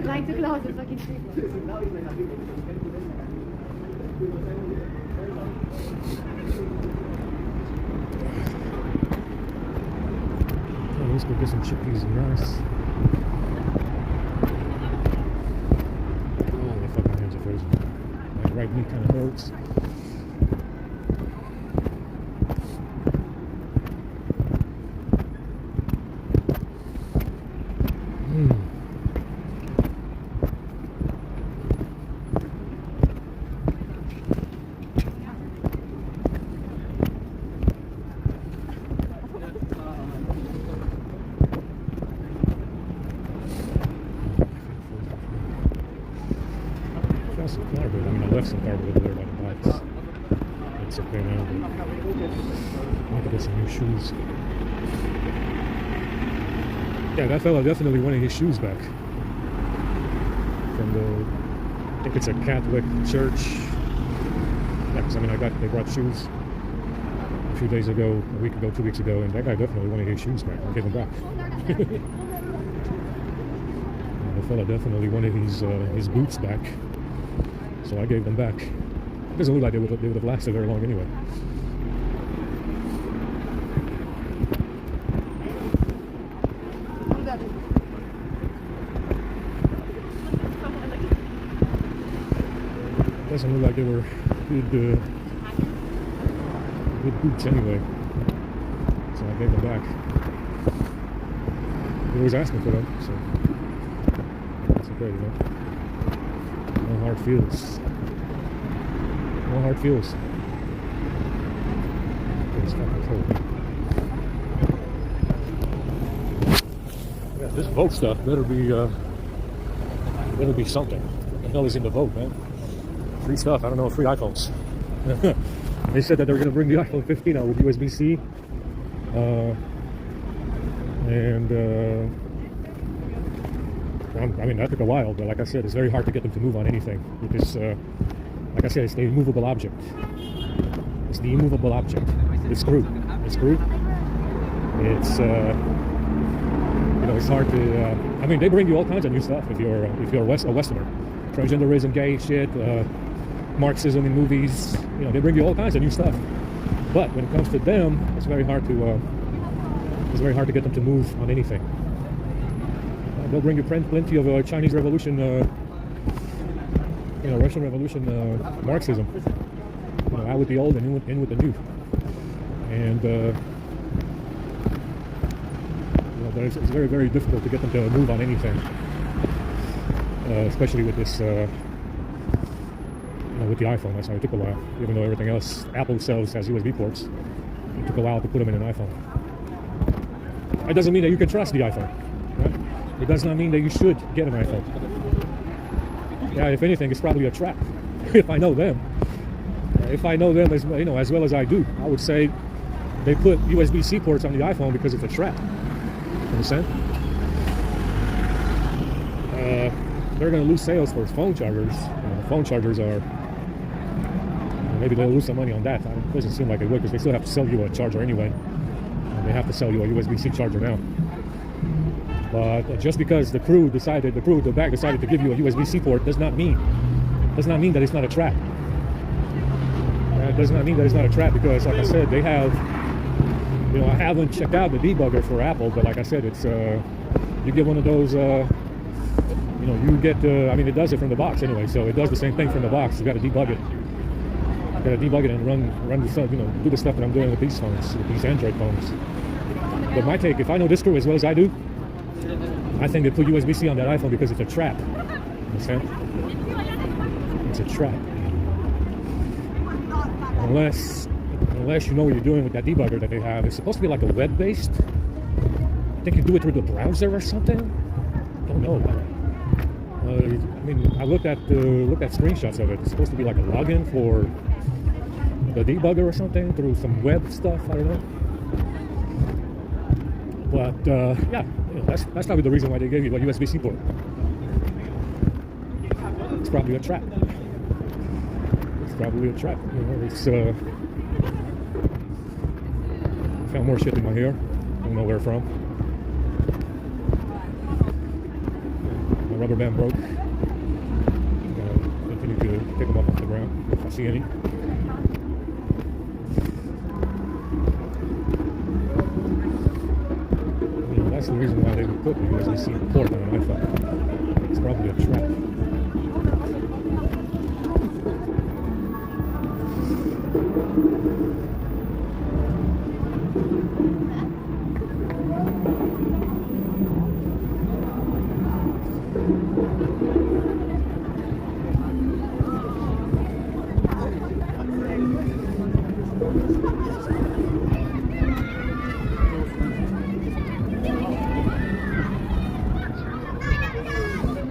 Like to close the fucking street. Let's go get some chickpeas and rice. Oh, my fucking hands are frozen. My right knee kind of hurts. Some cardboard. I left some cardboard over there by the bikes. It's okay now, but I need to get some new shoes. Yeah, that fella definitely wanted his shoes back. From I think it's a Catholic church. Yeah, because they brought shoes a few days ago, a week ago, 2 weeks ago, and that guy definitely wanted his shoes back. I gave them back. The fella definitely wanted his boots back. So I gave them back. It doesn't look like they would have lasted very long anyway. Doesn't look like they were good boots anyway. So I gave them back. They always ask me for them, so that's okay, No hard feels. No hard feels. It's fucking cold. Yeah, this vote stuff better be something. What the hell is in the vote, man? Free stuff. I don't know. Free iPhones. They said that they were going to bring the iPhone 15 out with USB-C. That took a while, but like I said, it's very hard to get them to move on anything. Because, like I said, it's the immovable object. It's the immovable object. It's screwed. It's screwed. It's, it's hard to, they bring you all kinds of new stuff if you're a Westerner. Transgenderism, gay shit, Marxism in movies, they bring you all kinds of new stuff. But when it comes to them, it's very hard to get them to move on anything. They'll bring you plenty of Chinese Revolution, Russian Revolution, Marxism. Out with the old and in with the new. And but it's very, very difficult to get them to move on anything, especially with this, with the iPhone. That's why it took a while. Even though everything else, Apple sells has USB ports, it took a while to put them in an iPhone. That doesn't mean that you can trust the iPhone. Right? It does not mean that you should get an iPhone. Yeah, if anything, it's probably a trap. If I know them, as well as I do, I would say they put USB-C ports on the iPhone because it's a trap. Understand? They're going to lose sales for phone chargers. Phone chargers are, maybe they'll lose some money on that. It doesn't seem like it would, because they still have to sell you a charger anyway. And they have to sell you a USB-C charger now. But just because the crew at the back decided to give you a USB-C port does not mean that it's not a trap. It does not mean that it's not a trap, because like I said, they have, I haven't checked out the debugger for Apple, but like I said, it's you get one of those, you get, it does it from the box anyway, so it does the same thing from the box. You got to debug it. You got to debug it and run the stuff, do the stuff that I'm doing with these phones, with these Android phones. But my take, if I know this crew as well as I do, I think they put USB-C on that iPhone because it's a trap. Understand? It's a trap. Unless you know what you're doing with that debugger that they have. It's supposed to be like a web-based. I think you do it through the browser or something. Don't know. I looked at screenshots of it. It's supposed to be like a login for the debugger or something through some web stuff. I don't know. But yeah, that's probably the reason why they gave you a USB-C port. It's probably a trap. It's probably a trap. It's found more shit in my hair. Don't know where from. My rubber band broke. Continue to pick them up off the ground if I see any. That's the reason why they would put the USB-C port on an iPhone. It's probably a trap.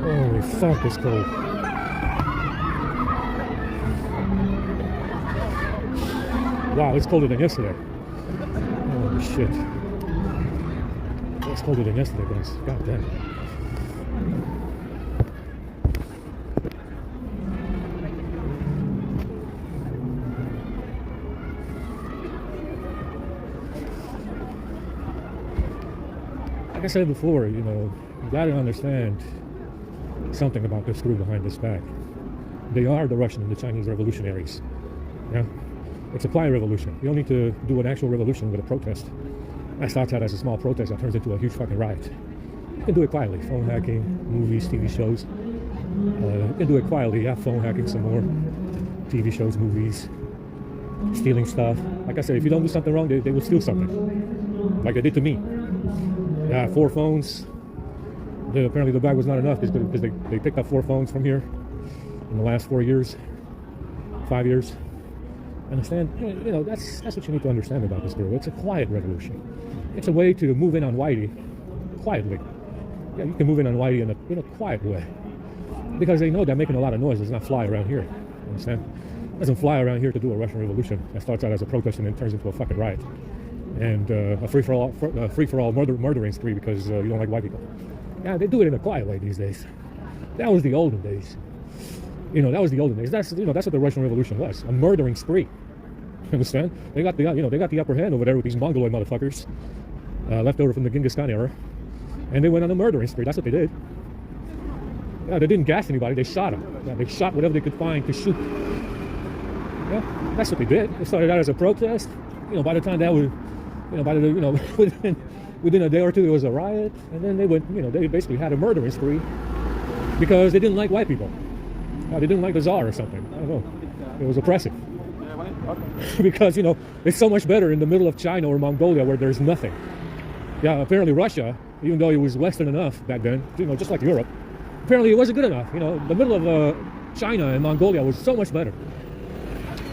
Holy fuck, it's cold. Wow, it's colder than yesterday. Holy shit. It's colder than yesterday, guys. God damn. Like I said before, you gotta understand something about this crew behind this bag. They are the Russian and the Chinese revolutionaries. Yeah, it's a quiet revolution. You don't need to do an actual revolution with a protest. That starts out as a small protest that turns into a huge fucking riot. You can do it quietly. Phone hacking, movies, TV shows. You can do it quietly. Yeah, phone hacking some more. TV shows, movies, stealing stuff. Like I said, if you don't do something wrong, they will steal something. Like they did to me. Yeah, 4 phones. Apparently the bag was not enough because they picked up 4 phones from here in the last 4 years, 5 years. Understand? That's what you need to understand about this girl. It's a quiet revolution. It's a way to move in on Whitey quietly. Yeah, you can move in on Whitey in a quiet way, because they know that making a lot of noise does not fly around here. Understand? It doesn't fly around here to do a Russian revolution that starts out as a protest and then turns into a fucking riot and a free for all murdering spree because you don't like white people. Yeah, they do it in a quiet way these days. That was the olden days. That was the olden days. That's what the Russian Revolution was, a murdering spree. Understand? They got the upper hand over there with these Mongoloid motherfuckers left over from the Genghis Khan era, and they went on a murdering spree. That's what they did. Yeah, they didn't gas anybody. They shot them. Yeah, they shot whatever they could find to shoot. Yeah, that's what they did. They started out as a protest. By the time that was, within a day or two, it was a riot, and then they basically had a murdering spree because they didn't like white people. They didn't like the Tsar or something. I don't know. It was oppressive. Because, it's so much better in the middle of China or Mongolia where there's nothing. Yeah, apparently Russia, even though it was Western enough back then, just like Europe, apparently it wasn't good enough. The middle of China and Mongolia was so much better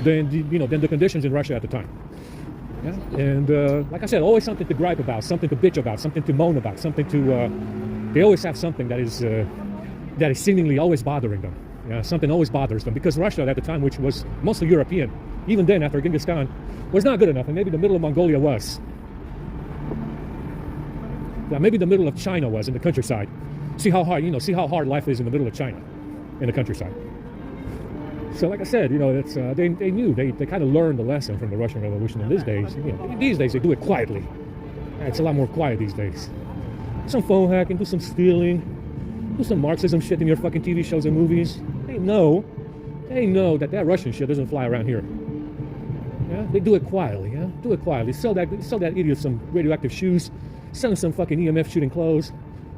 than the conditions in Russia at the time. Yeah? And like I said, always something to gripe about, something to bitch about, something to moan about, something to... they always have something that is seemingly always bothering them. Yeah, something always bothers them, because Russia at the time, which was mostly European, even then after Genghis Khan, was not good enough, and maybe the middle of Mongolia was. Yeah, maybe the middle of China was in the countryside. See how hard life is in the middle of China, in the countryside. So, like I said, you know, it's they knew they kind of learned the lesson from the Russian Revolution. In these days, you know, these days they do it quietly. It's a lot more quiet these days. Do some phone hacking, do some stealing, do some Marxism shit in your fucking TV shows and movies. They know that Russian shit doesn't fly around here. Yeah, they do it quietly. Yeah, do it quietly. Sell that idiot some radioactive shoes. Sell him some fucking EMF shooting clothes.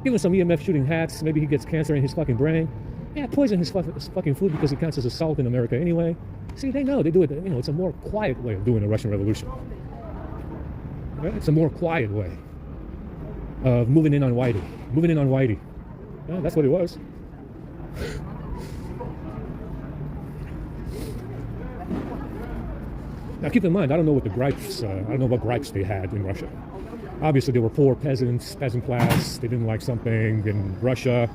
Give him some EMF shooting hats. Maybe he gets cancer in his fucking brain. Yeah, poison his fucking food because it counts as assault in America anyway. See, they know. They do it. You know, it's a more quiet way of doing the Russian Revolution. Yeah, it's a more quiet way of moving in on Whitey. Moving in on Whitey. Yeah, that's what it was. Now, keep in mind, I don't know what the gripes. I don't know what gripes they had in Russia. Obviously, they were poor peasants, peasant class. They didn't like something in Russia,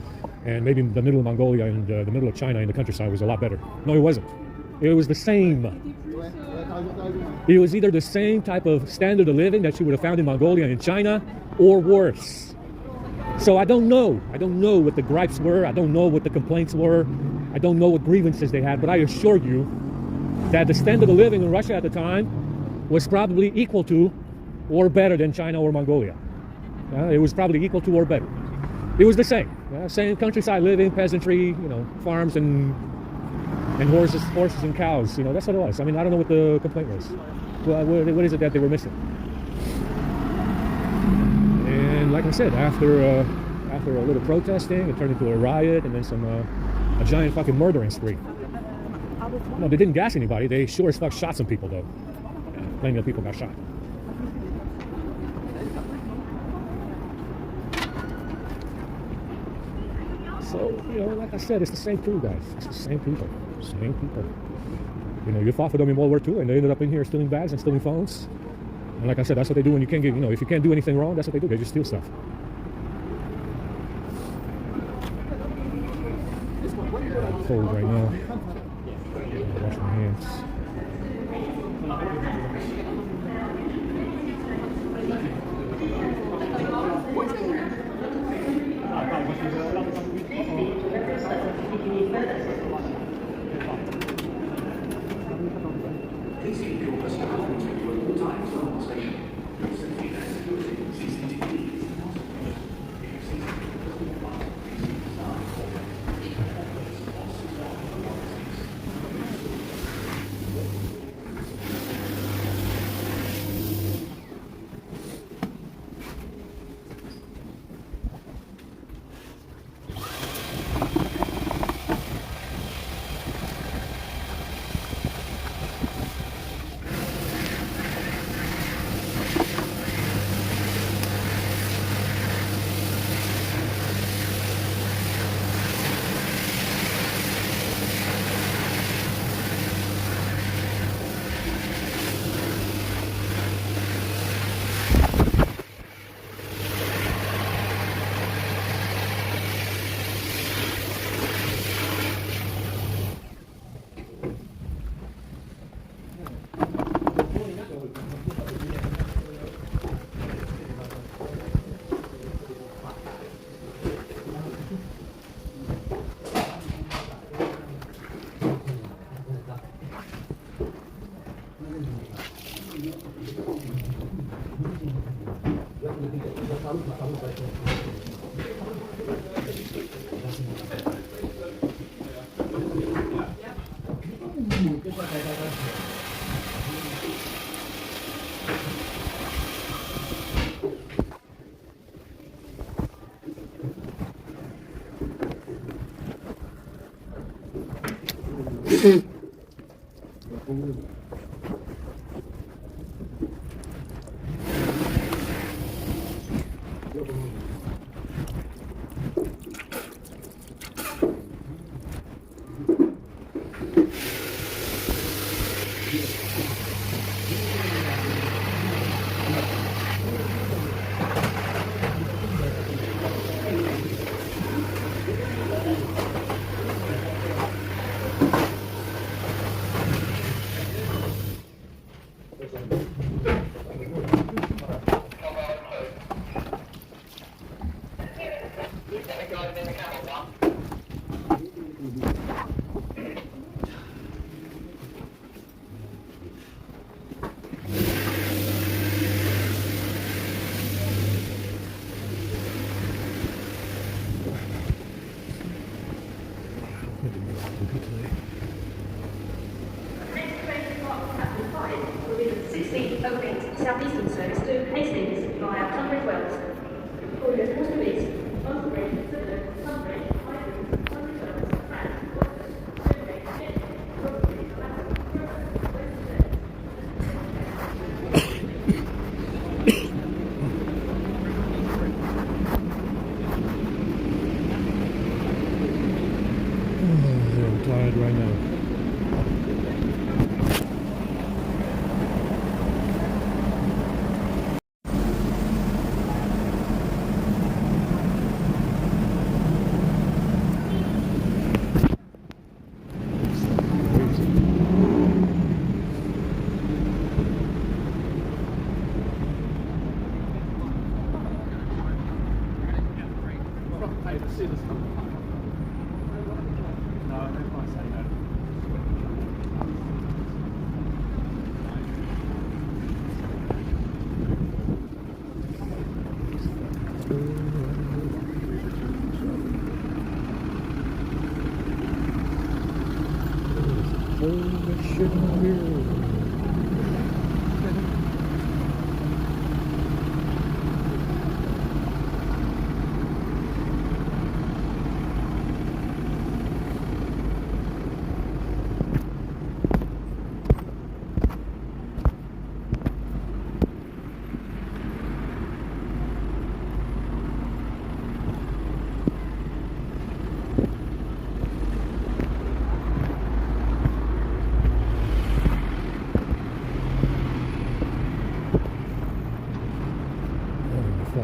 and maybe the middle of Mongolia and the middle of China in the countryside was a lot better. No, it wasn't. It was the same. It was either the same type of standard of living that you would have found in Mongolia and in China, or worse. So I don't know. I don't know what the gripes were. I don't know what the complaints were. I don't know what grievances they had. But I assure you that the standard of living in Russia at the time was probably equal to or better than China or Mongolia. It was probably equal to or better. It was the same. Same countryside living, peasantry, you know, farms and horses and cows. You know, that's what it was. I mean, I don't know what the complaint was. Well, what is it that they were missing? And like I said, after a little protesting, it turned into a riot and then a giant fucking murdering spree. No, they didn't gas anybody. They sure as fuck shot some people, though. Yeah, plenty of people got shot. So, you know, like I said, it's the same crew, guys. It's the same people. Same people. You know, you fought for them in World War II, and they ended up in here stealing bags and stealing phones. And like I said, that's what they do when you can't get, you know, if you can't do anything wrong, that's what they do. They just steal stuff. Cold right now. Wash my hands. 1608 Southeastern service to Hastings via Tunbridge Wells. For your customer base, Tunbridge, Sunderland, Tunbridge, Highbury, Tunbridge Wells, Pratt, Watford, Stonegate, Kent, Rugby, I'm tired right now.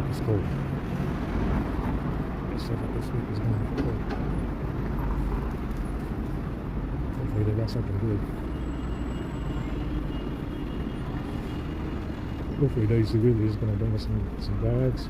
It's cold. They said that this week is going to be cold. Hopefully they got something good. Hopefully Daisy really is going to bring us some bags.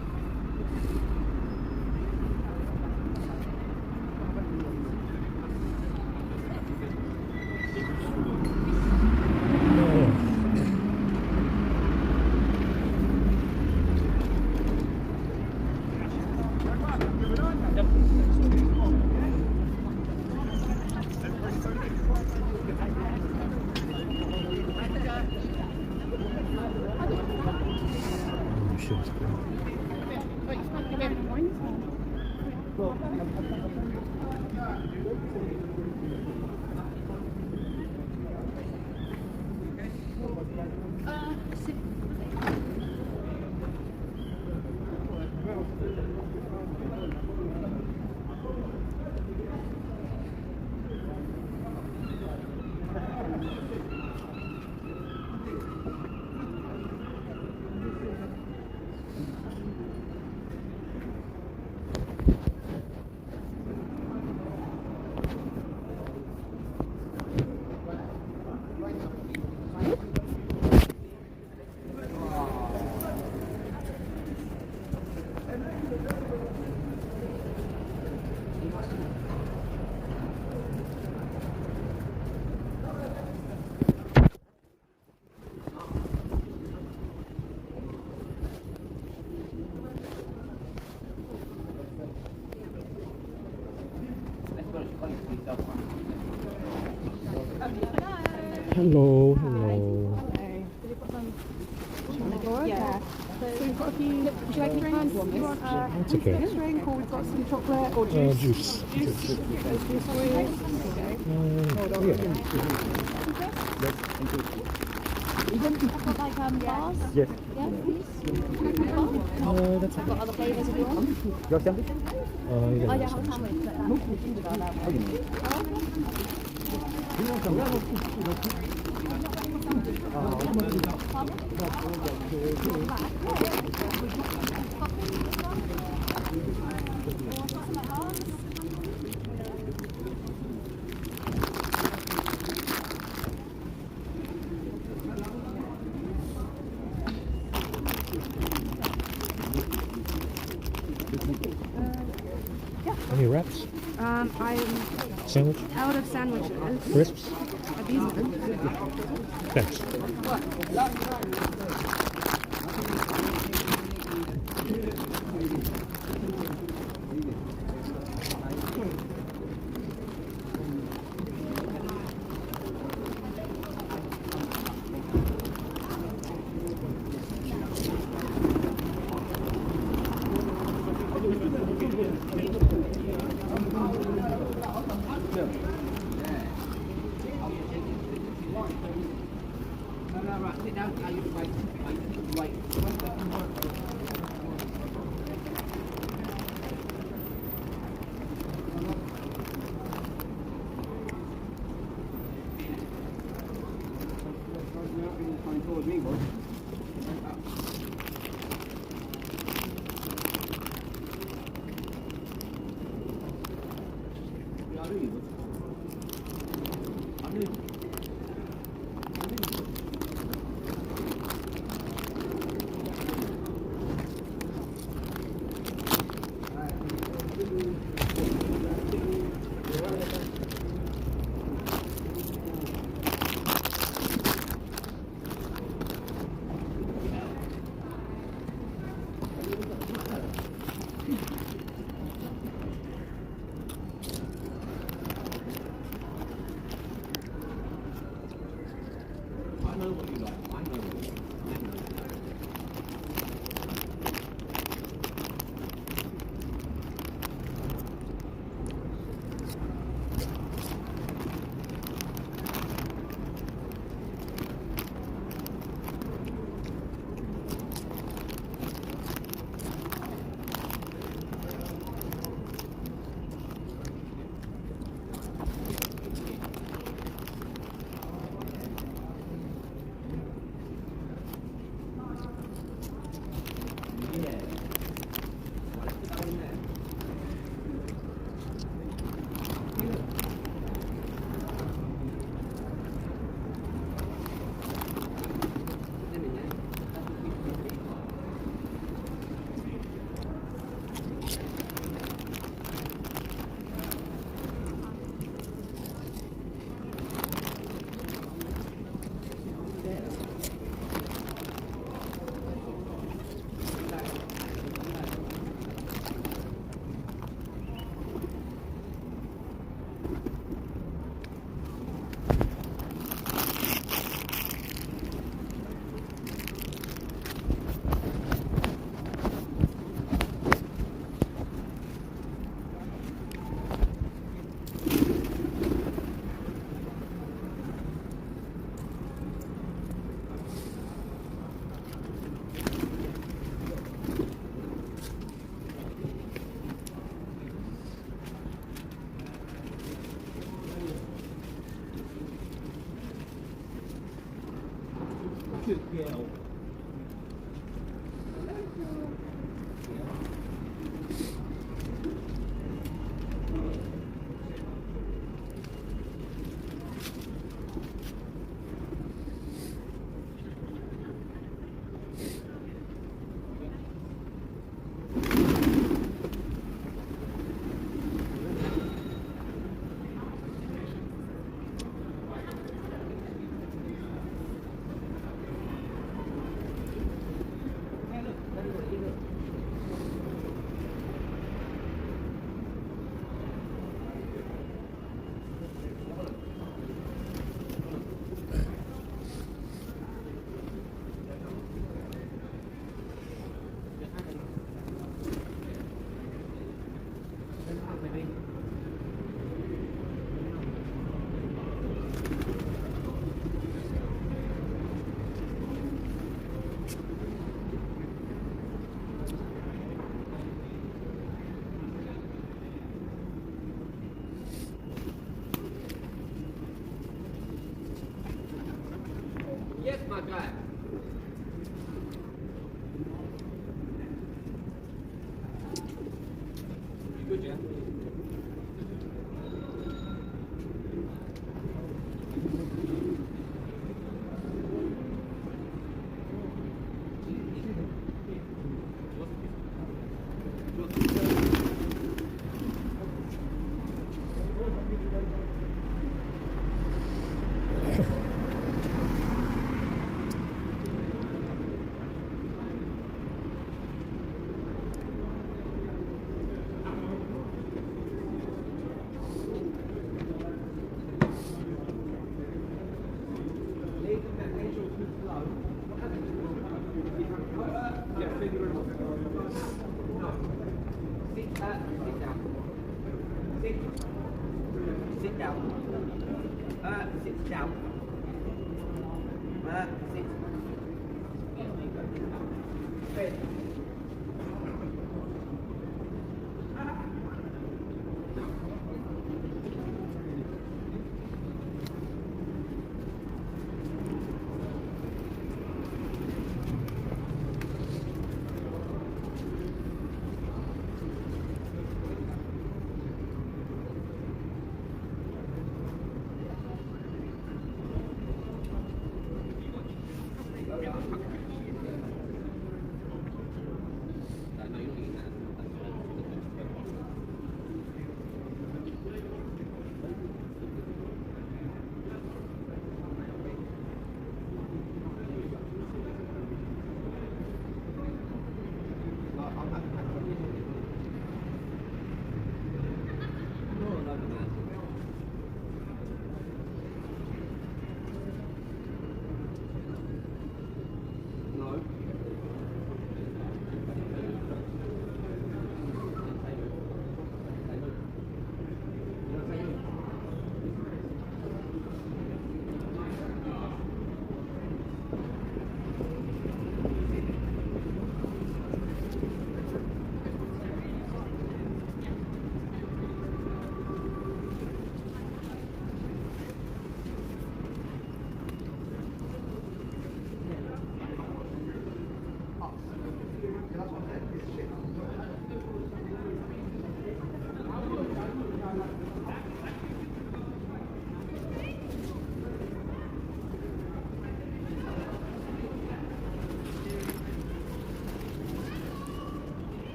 Hello, hello. Yeah. So we've got a few. Would you like drinks? Do you want That's okay. a drink, or we've got some chocolate or juice? Juice. Juice for you. Okay. I've got like bars. Yes. Yeah, please. That's I've got other flavours if you want. You have something? Oh yeah, have a sandwich. Any wraps? I'm Sandwich? out of sandwiches. Crisps? Are these good? Thanks. right, sit down. Wait. Coming towards me, boy. Good girl. Yes, my guy. You good, yeah? Sit down. Sit down.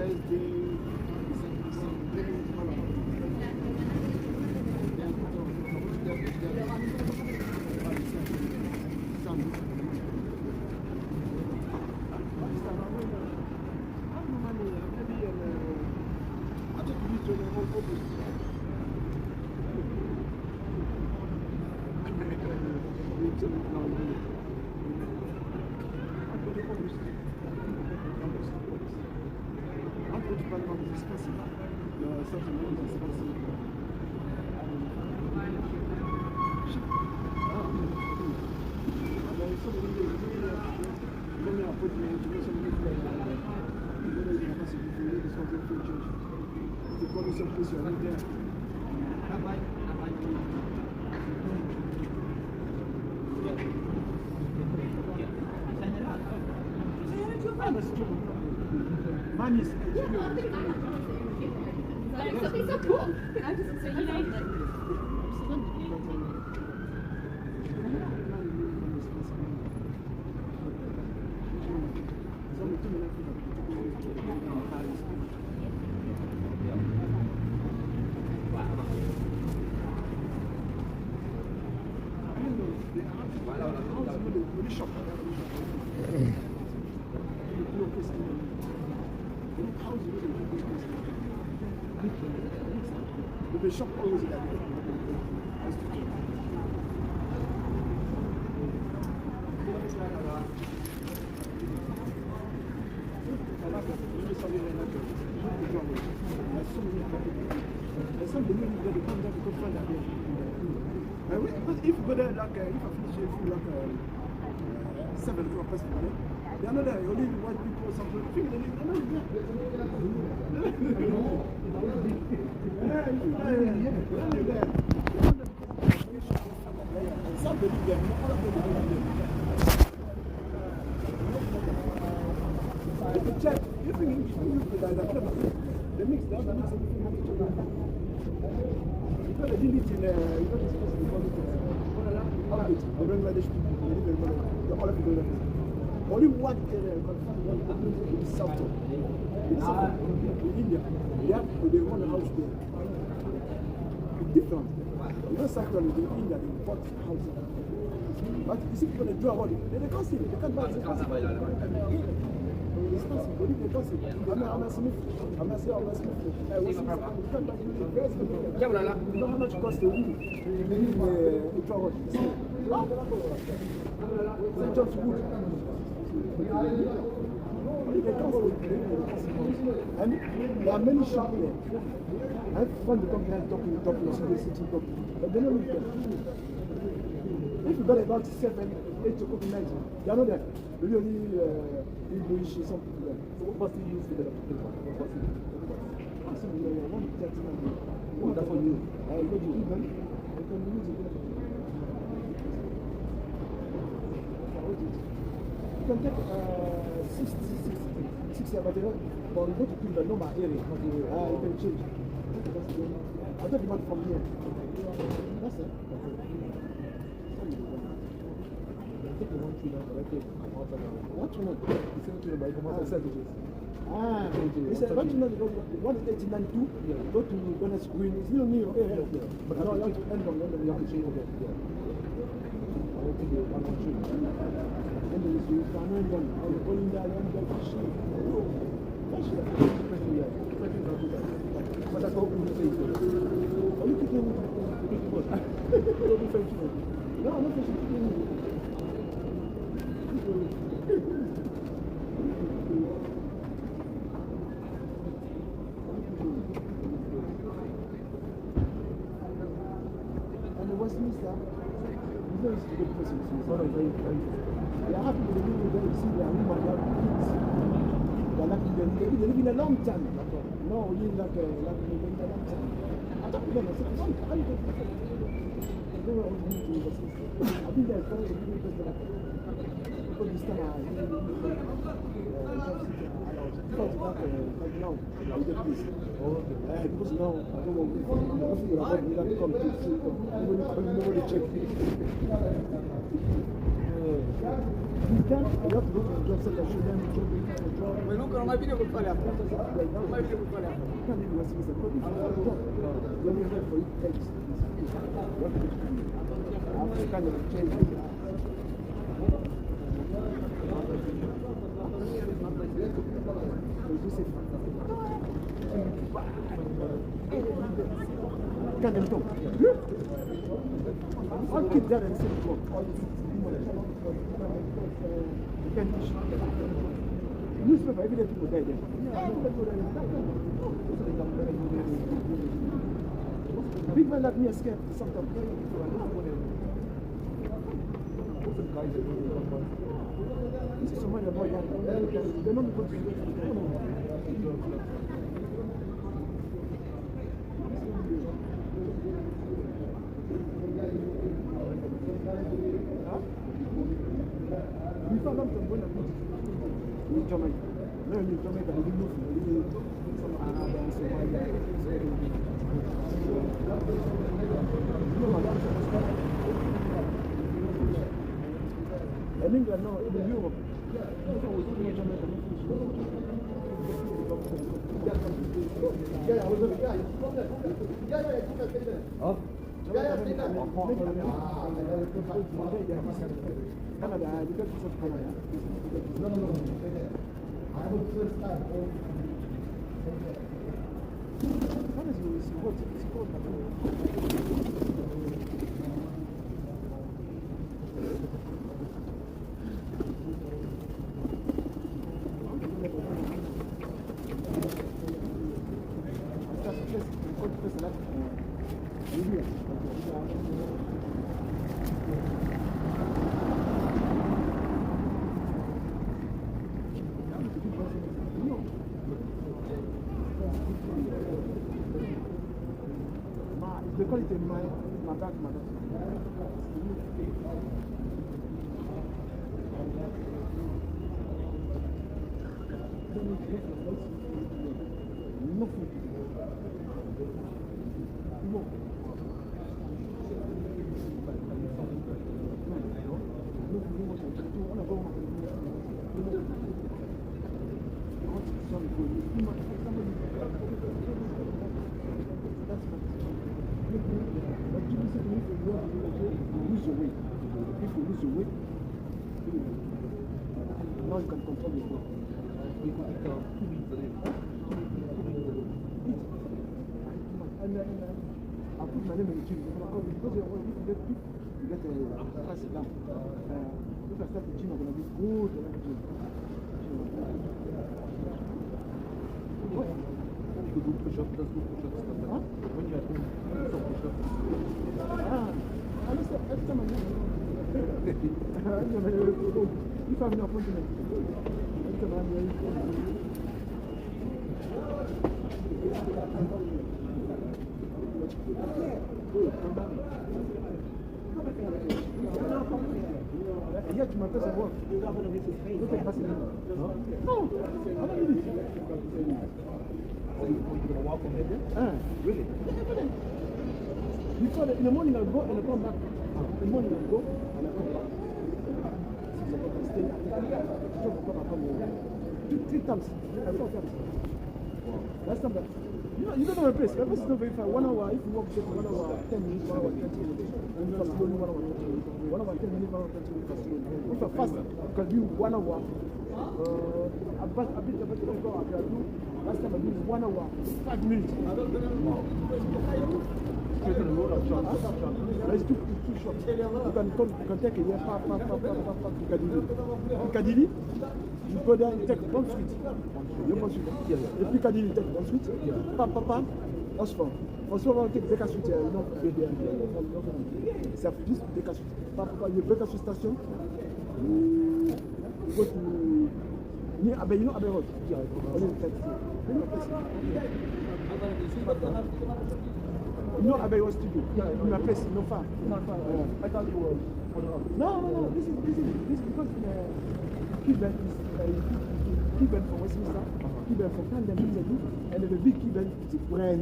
It's so cool. You know, just so you know that. The shop always like if you go there like if I finish it like 7 o'clock personally, they are not there, only white people or something. They're check, you think the mix, the other mix, you did it in the Bangladesh people, the all of the only one in South in India, they own a house there. It's different. You know, South in India, they bought houses. But you see people that do about it, they can't see it, they can't buy it. It's not simple, they can't see it. I'm a Smith. You can't buy it. You know how much it costs to live in Ultra St. John's Wood. And there are many shops there. I've found the company talking to the city, but they don't live there. If you got about 7, 8 o'clock at night, they are not there. Maybe only English, some people there. So what must you use for the that's for you. I go to even. I can use it. You can take 60 but you go to the normal area. You can change. I thought you want from here. That's it. Take the one tree down directly. What you want? The same tree by commercial services. He said, don't you know the one is 1892? Go to Venice Green. It's still new. But now you have to end on the end of the young tree. I don't think you want to tree. And then you can end on the going down and go fishing. But that's what we say. Only people don't be fishing. No, I'm not fishing. Westminster, you know, it's a good person. It's not a very friendly. They are happy with the people that you see their women, their kids. They are lucky they live in a long time. No, we live like a long time. I talk to them, I said, how you get this? I don't know what you do with Westminster. I've been there for a few years, but this time I because now, I'm the police. Because now, I don't want to come to see nobody check. You can, you have to go to the job center, show them the job, the job. Ma Luca non hai video per fare altro. Non hai video per fare altro. You can't even West Minister, but if you have a job, when you're there for it, takes. You have to kind of change it. Can't even talk. I'll keep that and say, look, all this you can't teach. Newspaper, every day people die there. Big man like me are scared sometimes. This is somebody boy young. They don't go to we found out when in Jamaica. No, in Jamaica, we didn't know some Arab and Somalia. In England, no, in Europe. Canada, because of Canada. No. I would first time. What is your support? They call it a my back, madam. No food. No. If you lose your weight, now you can control your weight. And I put my name in the gym because if you get fit, you get a price down. If I start the gym, I'm going to be good at the gym. What? You could do push-ups, let's do push-ups. When you are doing some push-ups. Every time I do if I have an appointment, every time I'm very Hier, tu m'appelles à voir. Je vais passer. No, I don't need it. Really? Before in the morning I'll go and I'll come back. In the morning I'll go and I'll come back. Three times. 4 times. Last time that. You don't know my place. My place is not very far. 1 hour, if you walk, take 1 hour, 10 minutes, 1 hour, 20 minutes. And you fast slowly, 1 hour, 20 minutes. 1 hour, 10 minutes, 1 hour, 20 minutes, fast slowly. If I fast, I can do 1 hour. I bit go, I can do. Last time I did 1 hour, 5 minutes. Straight on the road of short. It's too short. You can take a year, far, to Piccadilly. You go there, you take one street. If Piccadilly, you take one street. Pam, Oxford. Oxford, take Baker Street, you know, it's a this Baker Street. You Baker Street station. You go to near Abbey, you know Abbey Road? You know Abbey Road Studio? In my place, no far. Not far. I thought you were. No. This is because Cuban is Cuban from Westminster, Cuban from Camden, and the big Cuban is a friend.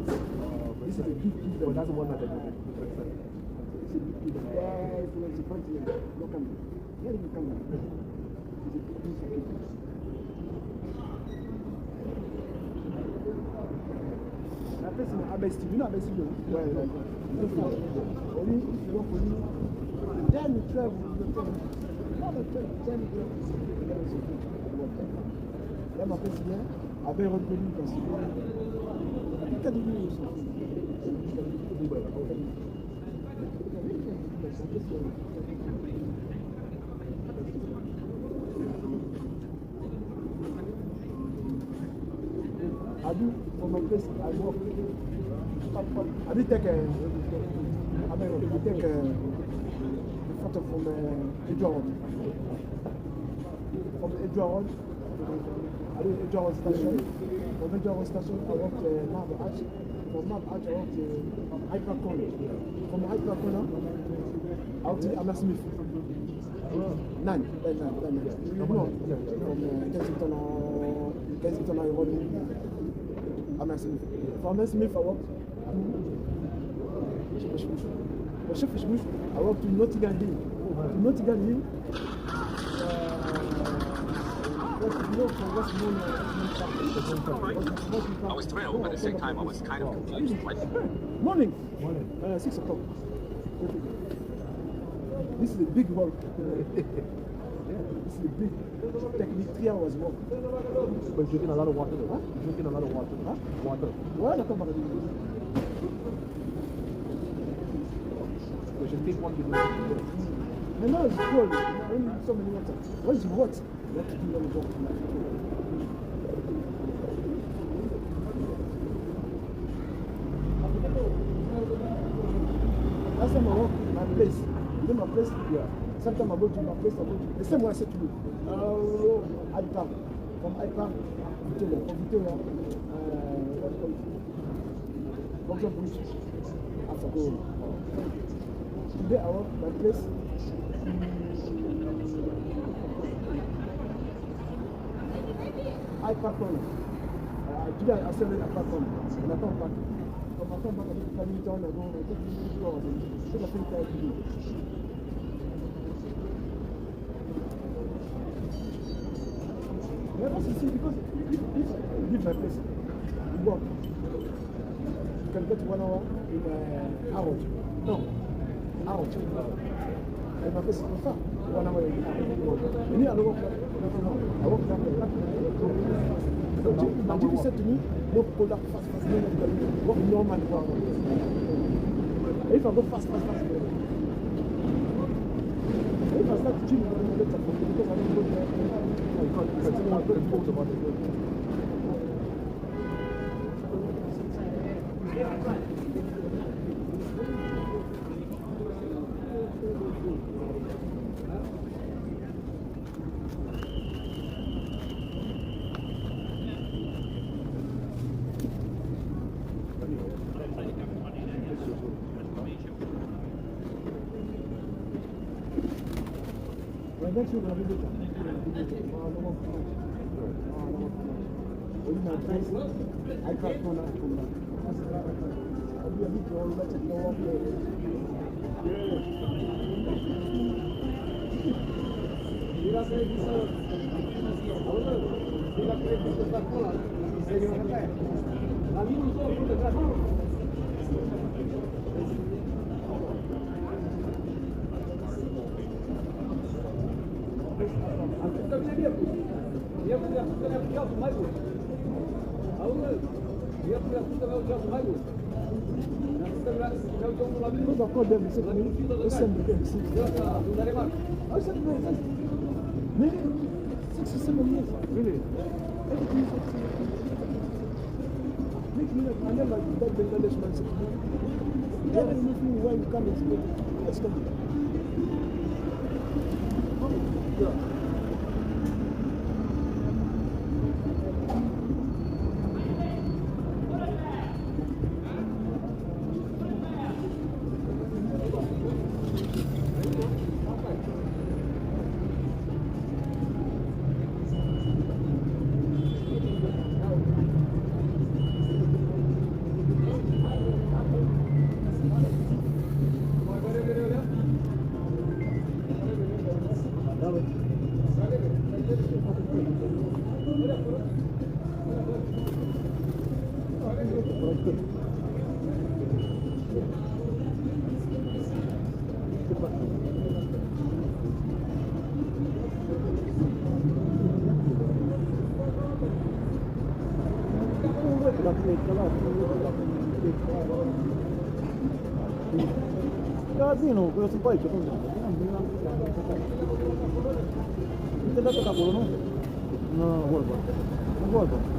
This is a big Cuban. That's the one that I do. It's a big Cuban. Yeah, it's a friend. No Camden. Here you come. place in Abbey Studio. You know Abbey Studio? Well, like, only if you work for you, then you travel. Not a travel, then you travel. Là, ma place bien, Abbey reconnu parce que. Qu'est-ce que tu dis aussi? I do for my place. I work. I did take a. I mean, we take a photo from Edgewood. From Edgewood. I do Edgewood station. From Edgewood station, I work Marble Arch. From Marble Arch, I work Hyper Corner. From Hyper Corner, out to Hammersmith. Nine. No, from Kensington, I work. Hammersmith. For Hammersmith, I worked I worked to Nottingham Hill. To Nottingham Hill, I was thrilled, but at the same time I was kind of confused. Morning. 6 o'clock. This is a big work. This is a big technique, 3 hours work. But you're drinking a lot of water, though. Huh? You're drinking a lot of water. Huh? Water. What? I come back and do this. You should take one to do it. And now it's cold. I only need so many water. Once you hot, you have to do long walk. Last time I walk my place. You know my place? Yeah. Sometimes I go to my place, the same way I said to you. I come. From Icon, Victoria. From Victoria, what do you call it? Boxer Bridge. After go. Today I walk my place. I park on. Today I said I park on. And I come back. From I come back, I take 5 minutes on, I go, I take 2 hours. Take a 3 times to do. Yeah, that's you see, because if you leave my place, you walk. You can get 1 hour in Harrods. No, Harrods. And my place is not far. 1 hour in Harrods. And here I walk back. I walk down there. So Jimmy said to me, no, go that fast, walk normal. If I go fast, if I start to gym, I'm going to get up because I don't go there. Next week, I'll be good. I can't go now. I'll be a bit more let it go up there. Because I called them and said to me, they send me them 6 years. I said, no, maybe 6 or 7 years. Really? Everything is 6 years. Make me like, I never like that Bangladesh man said to me. Yeah, they make me when you come and speak. Let's come. Yeah. Casino, questo poi c'è non ti dato cavolo, no? No, guarda. Non guarda.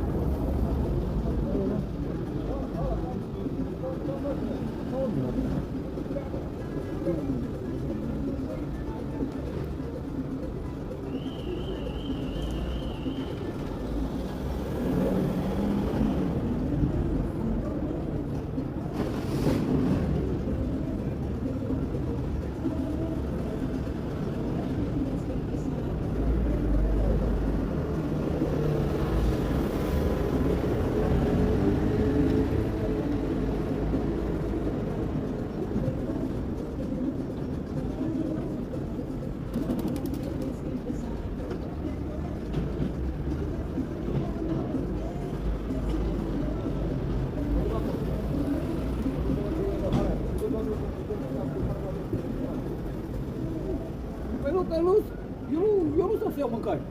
Eu não sou bancário.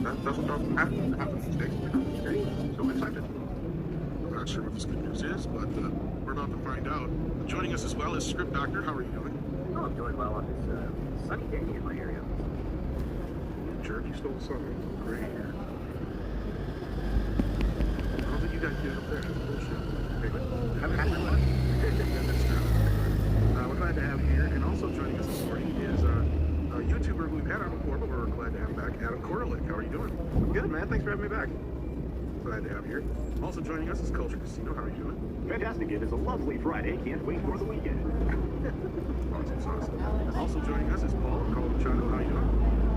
That doesn't happen today. So excited. I'm not sure what this good news is, but we're about to find out. Joining us as well is Script Doctor. How are you doing? Oh, I'm doing well on this sunny day in my area. Jerk, you stole the sun. Great. I don't think you guys did it up there. That's bullshit. Okay, but haven't had my lunch. That's true. We're glad to have you here. And also joining us this morning is a YouTuber who we've had on before, but we're glad to have him back, Adam Koralik. How are you doing? Good, man. Thanks for having me back. Glad to have you here. Also joining us is Culture Casino. How are you doing? Fantastic. It is a lovely Friday. Can't wait for the weekend. Awesome. Also joining us is Paul Colomachado. How are you doing?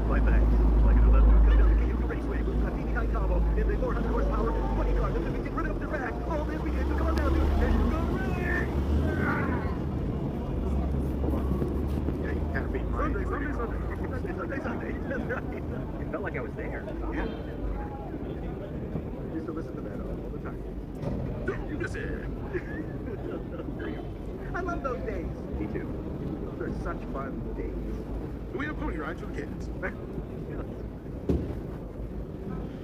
Fine, thanks. Like it 11 Kentucky Raceway with a teeny high combo in the 400 horsepower 20 car that's been right up the back. All this weekend. Come on down, dude. There you go. there. Yeah. I used to listen to that all the time. Don't you listen? I love those days. Me too. Those are such fun days. We have pony rides for the kids.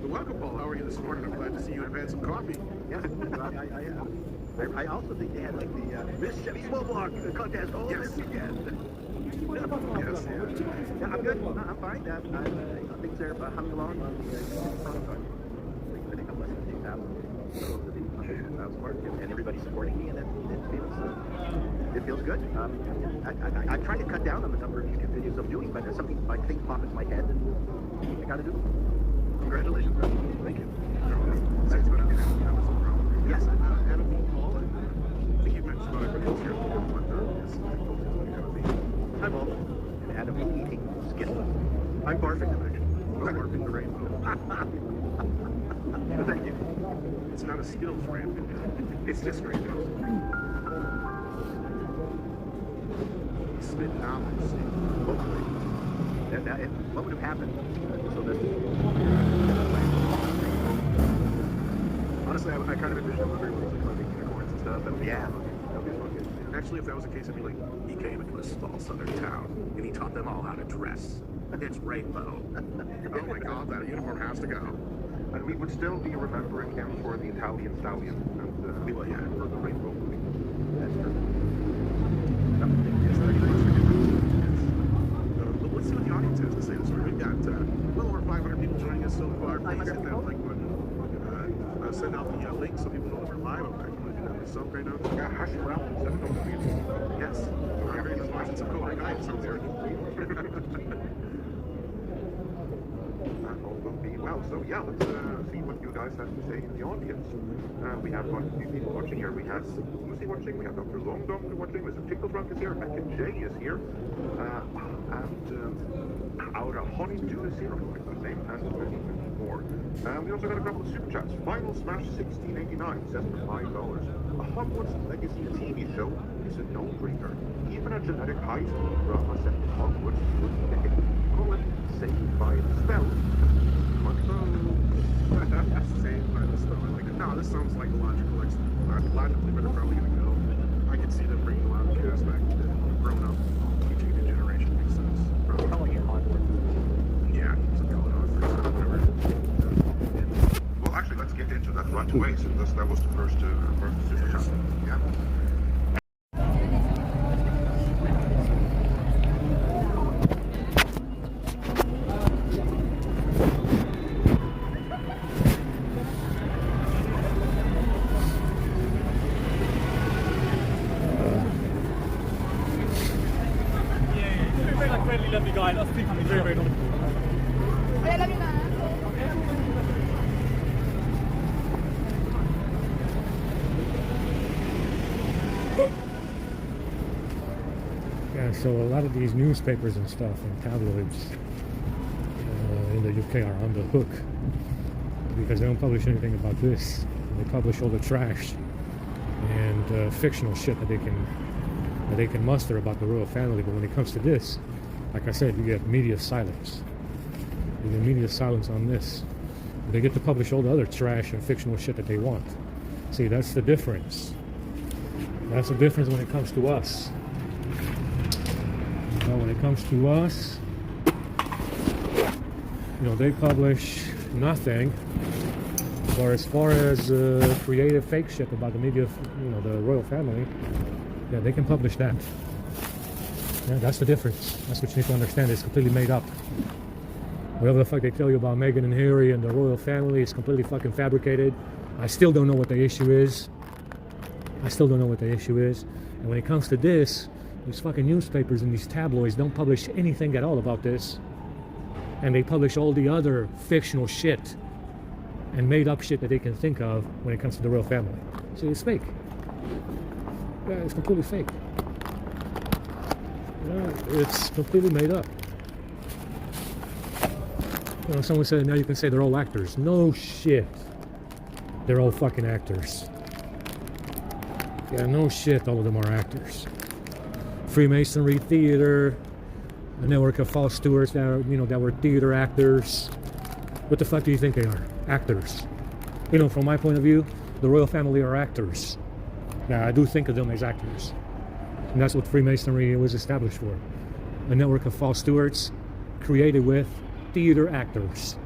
Well, welcome, Paul. How are you this morning? I'm glad to see you. I've had some coffee. Yeah. I also think they had like the Miss Chevy Small Block contest all this weekend. Yes. Yeah, I'm good. I'm fine. Things are humming along on the front side. I think I'm less than 2,000. So the 100,000 mark, and everybody's supporting me, and it feels good. I'm trying to cut down on the number of YouTube videos I'm doing, but there's something I think pop into my head, and I got to do it. Congratulations. Thank you. Thanks for that. That was the problem. Yes. Adam and Paul, I think you mentioned about everybody else here. I'm all and Adam eating Skittles. I'm barfing the vision. I'm barfing the rainbow. Thank you. It's not a Skittles brand. It's just rainbows. Spit knowledge. Hopefully. What would have happened? So this. Honestly, I kind of envision everybody like hunting unicorns and stuff. That would be Yeah. fun. That would be fun. And actually, if that was the case, I'd be like, he came into a small southern town and he taught them all how to dress. It's rainbow. Oh my God, that uniform has to go. And we would still be remembering him for the Italian Stallion and Well, yeah. for the Rainbow movie. That's true. Yes, thank you very much. But let's see what the audience has to say this morning. We've got well over 500 people joining us so far. Please hit that like button. Send out the link so people know that we're live. I'm actually doing that myself right now. Yeah, hash brown instead of those. Yes. I'm very just watching some Cobra Guys out there. And all will be well. So yeah, let's see what you guys have to say in the audience. We have quite a few people watching here. We have Lucy watching, we have Dr. Long Doctor watching, Mr. Tickle Drunk is here, Becca J is here, and our Honeydew is here, I like that name, and many more. We also got a couple of super chats. Final Smash 1689 says for $5. A Hogwarts Legacy TV show is a no-brainer. Even a genetic high school drama set in Hogwarts would make it. Call it Saved by the Spell. Saved by the Spell. Like, no, this sounds like a logical logically where they're probably going to go. I can see them bringing a lot of the cast back to grown up, teaching the generation. Makes sense. Calling it Hogwarts. Yeah, some call it Hogwarts or whatever. Well, actually, let's get into that right away, since that was the first super chat. Yeah. Friendly, lovely guy. Lots of people. Very, very knowledgeable. Yeah, so a lot of these newspapers and stuff and tabloids in the UK are on the hook because they don't publish anything about this. They publish all the trash and fictional shit that they can muster about the royal family. But when it comes to this, like I said, you get media silence. You get media silence on this. They get to publish all the other trash and fictional shit that they want. See, that's the difference. That's the difference when it comes to us. You know, when it comes to us, you know, they publish nothing. Or as far as creative fake shit about the media, you know, the royal family, yeah, they can publish that. Yeah, that's the difference. That's what you need to understand. It's completely made up. Whatever the fuck they tell you about Meghan and Harry and the royal family is completely fucking fabricated. I still don't know what the issue is. And when it comes to this, these fucking newspapers and these tabloids don't publish anything at all about this. And they publish all the other fictional shit and made up shit that they can think of when it comes to the royal family. See, it's fake. Yeah, it's completely fake. Yeah, it's completely made up. You know, someone said now you can say they're all actors. No shit. They're all fucking actors. Yeah, no shit, all of them are actors. Freemasonry theater, a network of false stewards that are, you know, that were theater actors. What the fuck do you think they are? Actors. You know, from my point of view, the royal family are actors. Now, I do think of them as actors. And that's what Freemasonry was established for. A network of false stewards created with theater actors.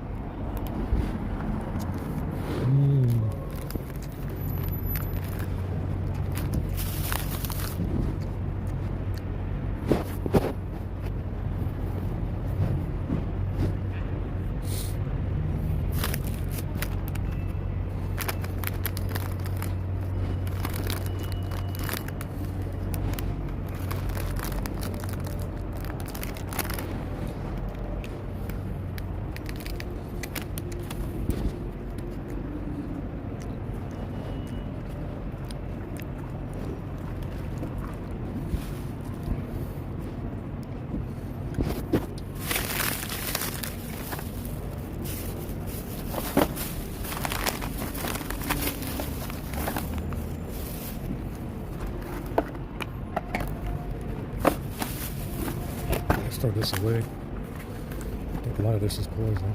Throw this away. I think a lot of this is poison.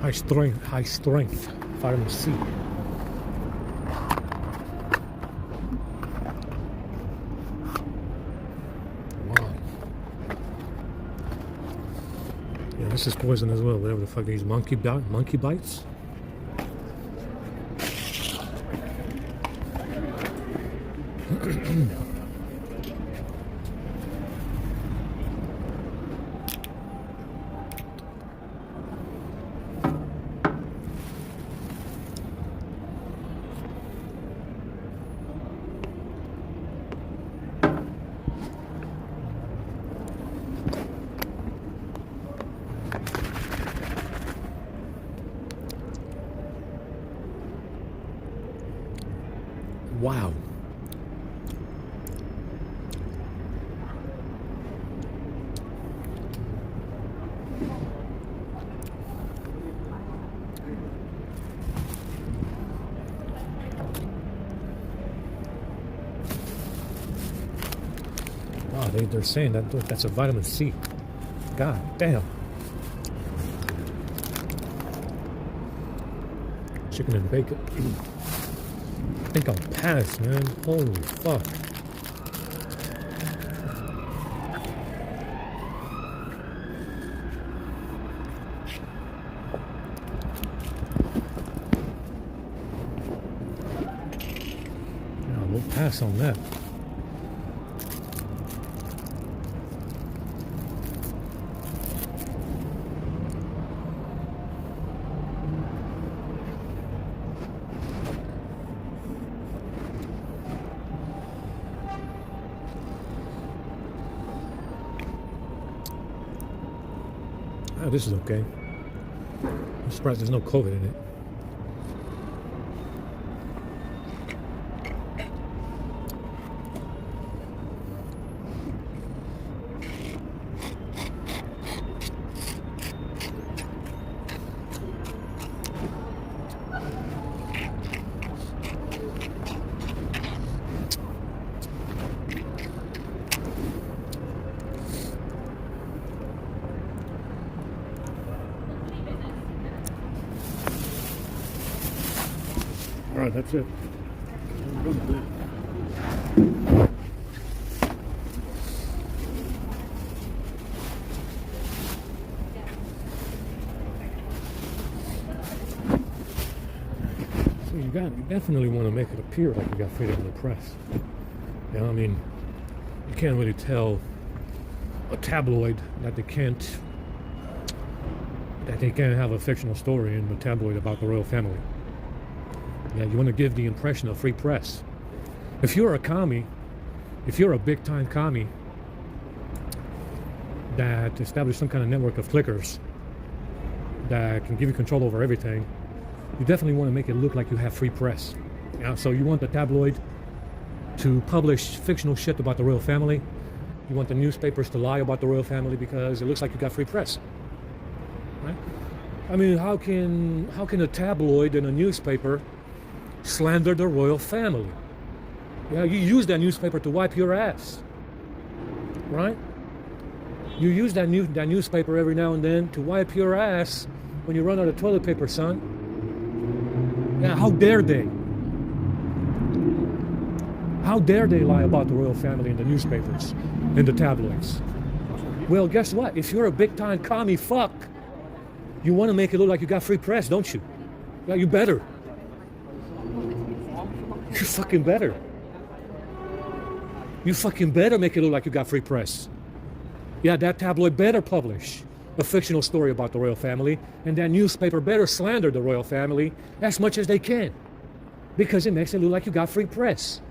High strength vitamin C. Wow. Yeah, this is poison as well. Whatever the fuck these monkey bites. Wow. Wow, they're saying that that's a vitamin C. God damn. Chicken and bacon. I think I'll pass, man. Holy fuck. Yeah, we'll pass on that. Oh, this is okay. I'm surprised there's no COVID in it. All right, that's it. So you definitely want to make it appear like you got freedom of the press. You know, I mean, you can't really tell a tabloid that they can't have a fictional story in the tabloid about the royal family. Yeah, you want to give the impression of free press. If you're a commie, if you're a big-time commie that established some kind of network of clickers that can give you control over everything, you definitely want to make it look like you have free press. Yeah, so you want the tabloid to publish fictional shit about the royal family. You want the newspapers to lie about the royal family because it looks like you got free press. Right? I mean, how can a tabloid and a newspaper slander the royal family? Yeah, you use that newspaper to wipe your ass, right? You use that newspaper every now and then to wipe your ass when you run out of toilet paper, son. Yeah, how dare they? How dare they lie about the royal family in the newspapers, in the tabloids? Well, guess what? If you're a big-time commie fuck, you want to make it look like you got free press, don't you? Yeah, you better. You fucking better. You fucking better make it look like you got free press. Yeah, that tabloid better publish a fictional story about the royal family, and that newspaper better slander the royal family as much as they can, because it makes it look like you got free press.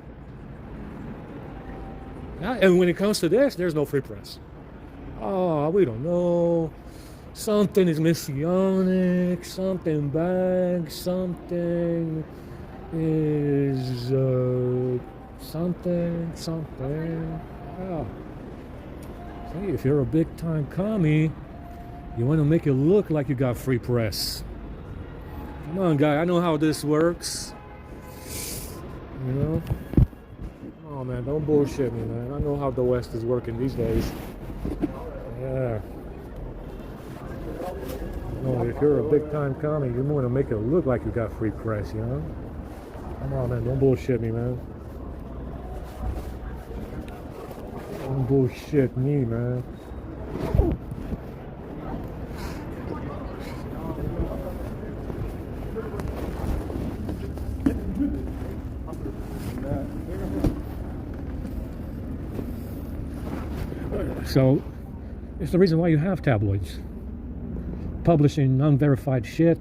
Yeah, and when it comes to this, there's no free press. Oh, we don't know. Something is messianic, something bad, something is something. Oh. See, if you're a big-time commie, you want to make it look like you got free press. Come on, guy, I know how this works. You know? Oh, man, don't bullshit me, man. I know how the West is working these days. Yeah. No, if you're a big-time commie, you want to make it look like you got free press, you know? Come on, man, don't bullshit me, man. Don't bullshit me, man. So, it's the reason why you have tabloids. Publishing unverified shit.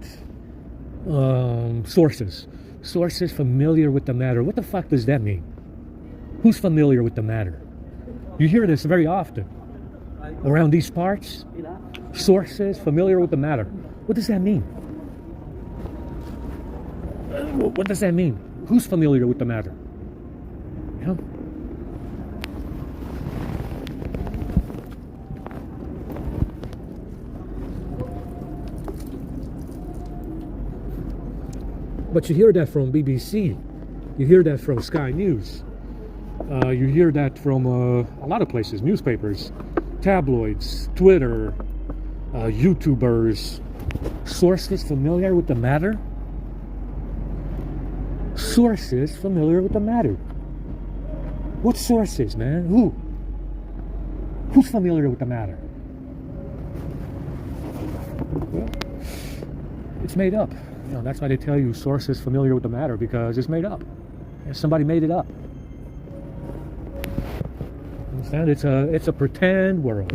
Sources. Sources familiar with the matter. What the fuck does that mean? Who's familiar with the matter? You hear this very often. Around these parts. Sources familiar with the matter. What does that mean? What does that mean? Who's familiar with the matter? You know? But you hear that from BBC, you hear that from Sky News, you hear that from a lot of places, newspapers, tabloids, Twitter, YouTubers. Sources familiar with the matter? Sources familiar with the matter. What sources, man? Who? Who's familiar with the matter? Well, it's made up. You know, that's why they tell you sources familiar with the matter, because it's made up. Somebody made it up. Understand? It's a pretend world.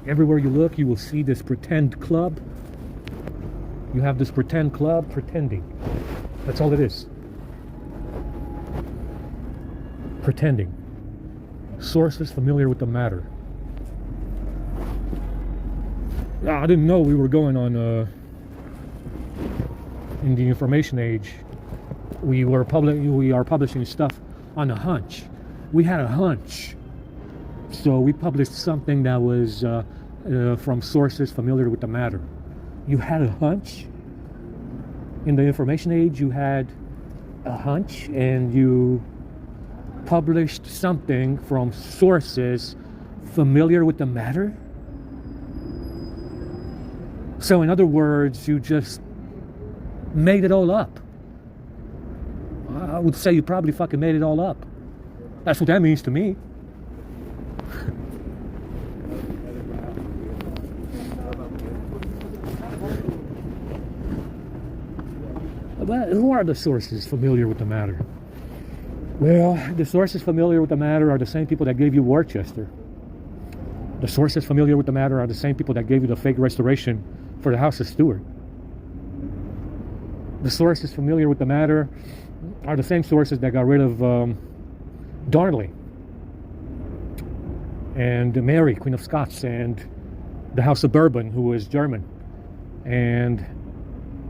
Everywhere you look, you will see this pretend club. You have this pretend club pretending. That's all it is. Pretending. Sources familiar with the matter. I didn't know we were going on in the information age. We are publishing stuff on a hunch. We had a hunch, so we published something that was from sources familiar with the matter. You had a hunch? In the information age, you had a hunch, and you published something from sources familiar with the matter? So in other words, you just made it all up. I would say you probably fucking made it all up. That's what that means to me. But who are the sources familiar with the matter? Well, the sources familiar with the matter are the same people that gave you Worcester. The sources familiar with the matter are the same people that gave you the fake restoration for the House of Stuart. The sources familiar with the matter are the same sources that got rid of Darnley and Mary, Queen of Scots, and the House of Bourbon, who was German, and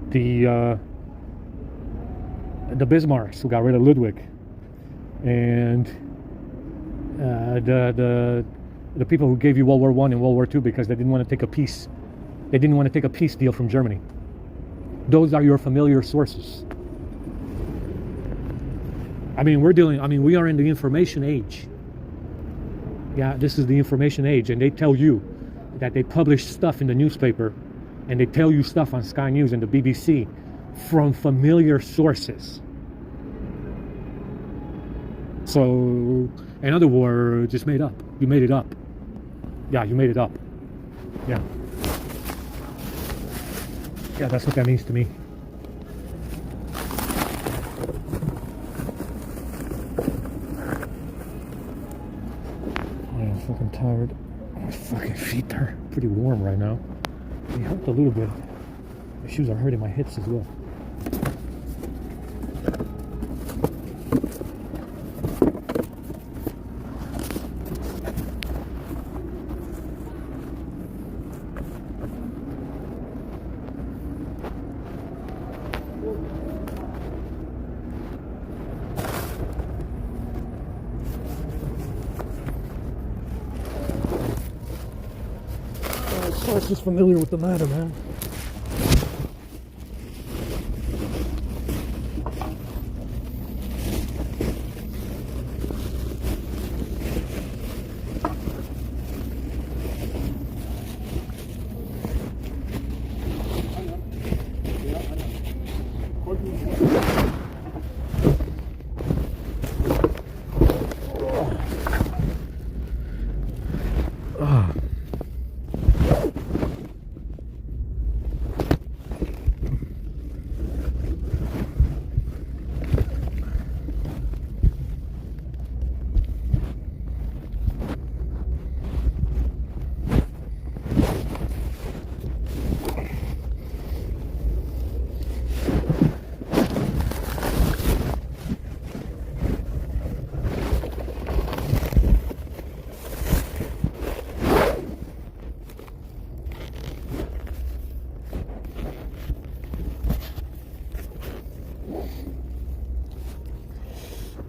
the Bismarcks, who got rid of Ludwig, and the people who gave you World War I and World War II because they didn't want to take a peace. They didn't want to take a peace deal from Germany. Those are your familiar sources. I mean, we are in the information age. Yeah, this is the information age, and they tell you that they publish stuff in the newspaper, and they tell you stuff on Sky News and the BBC from familiar sources. So, in other words, just made up. You made it up. Yeah, you made it up. Yeah. Yeah, that's what that means to me. I'm fucking tired. My fucking feet are pretty warm right now. They hurt a little bit. My shoes are hurting my hips as well. Source is familiar with the matter, man.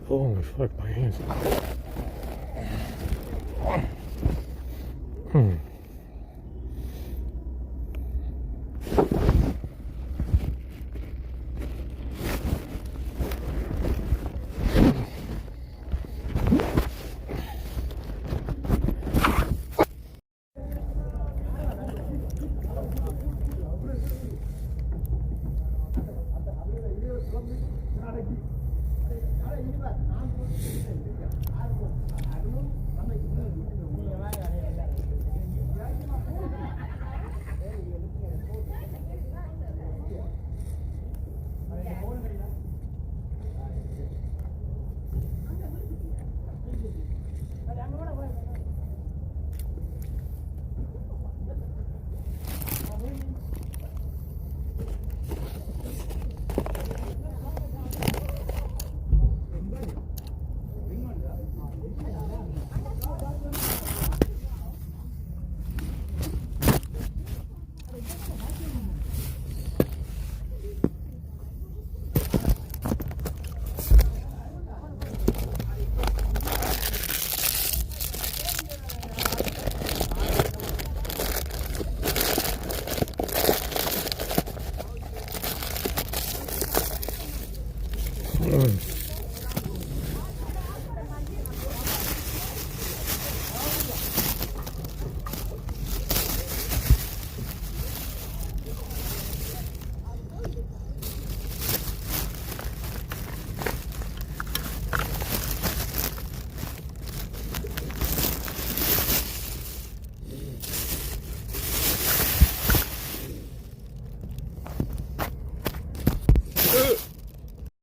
Holy fuck, my hands.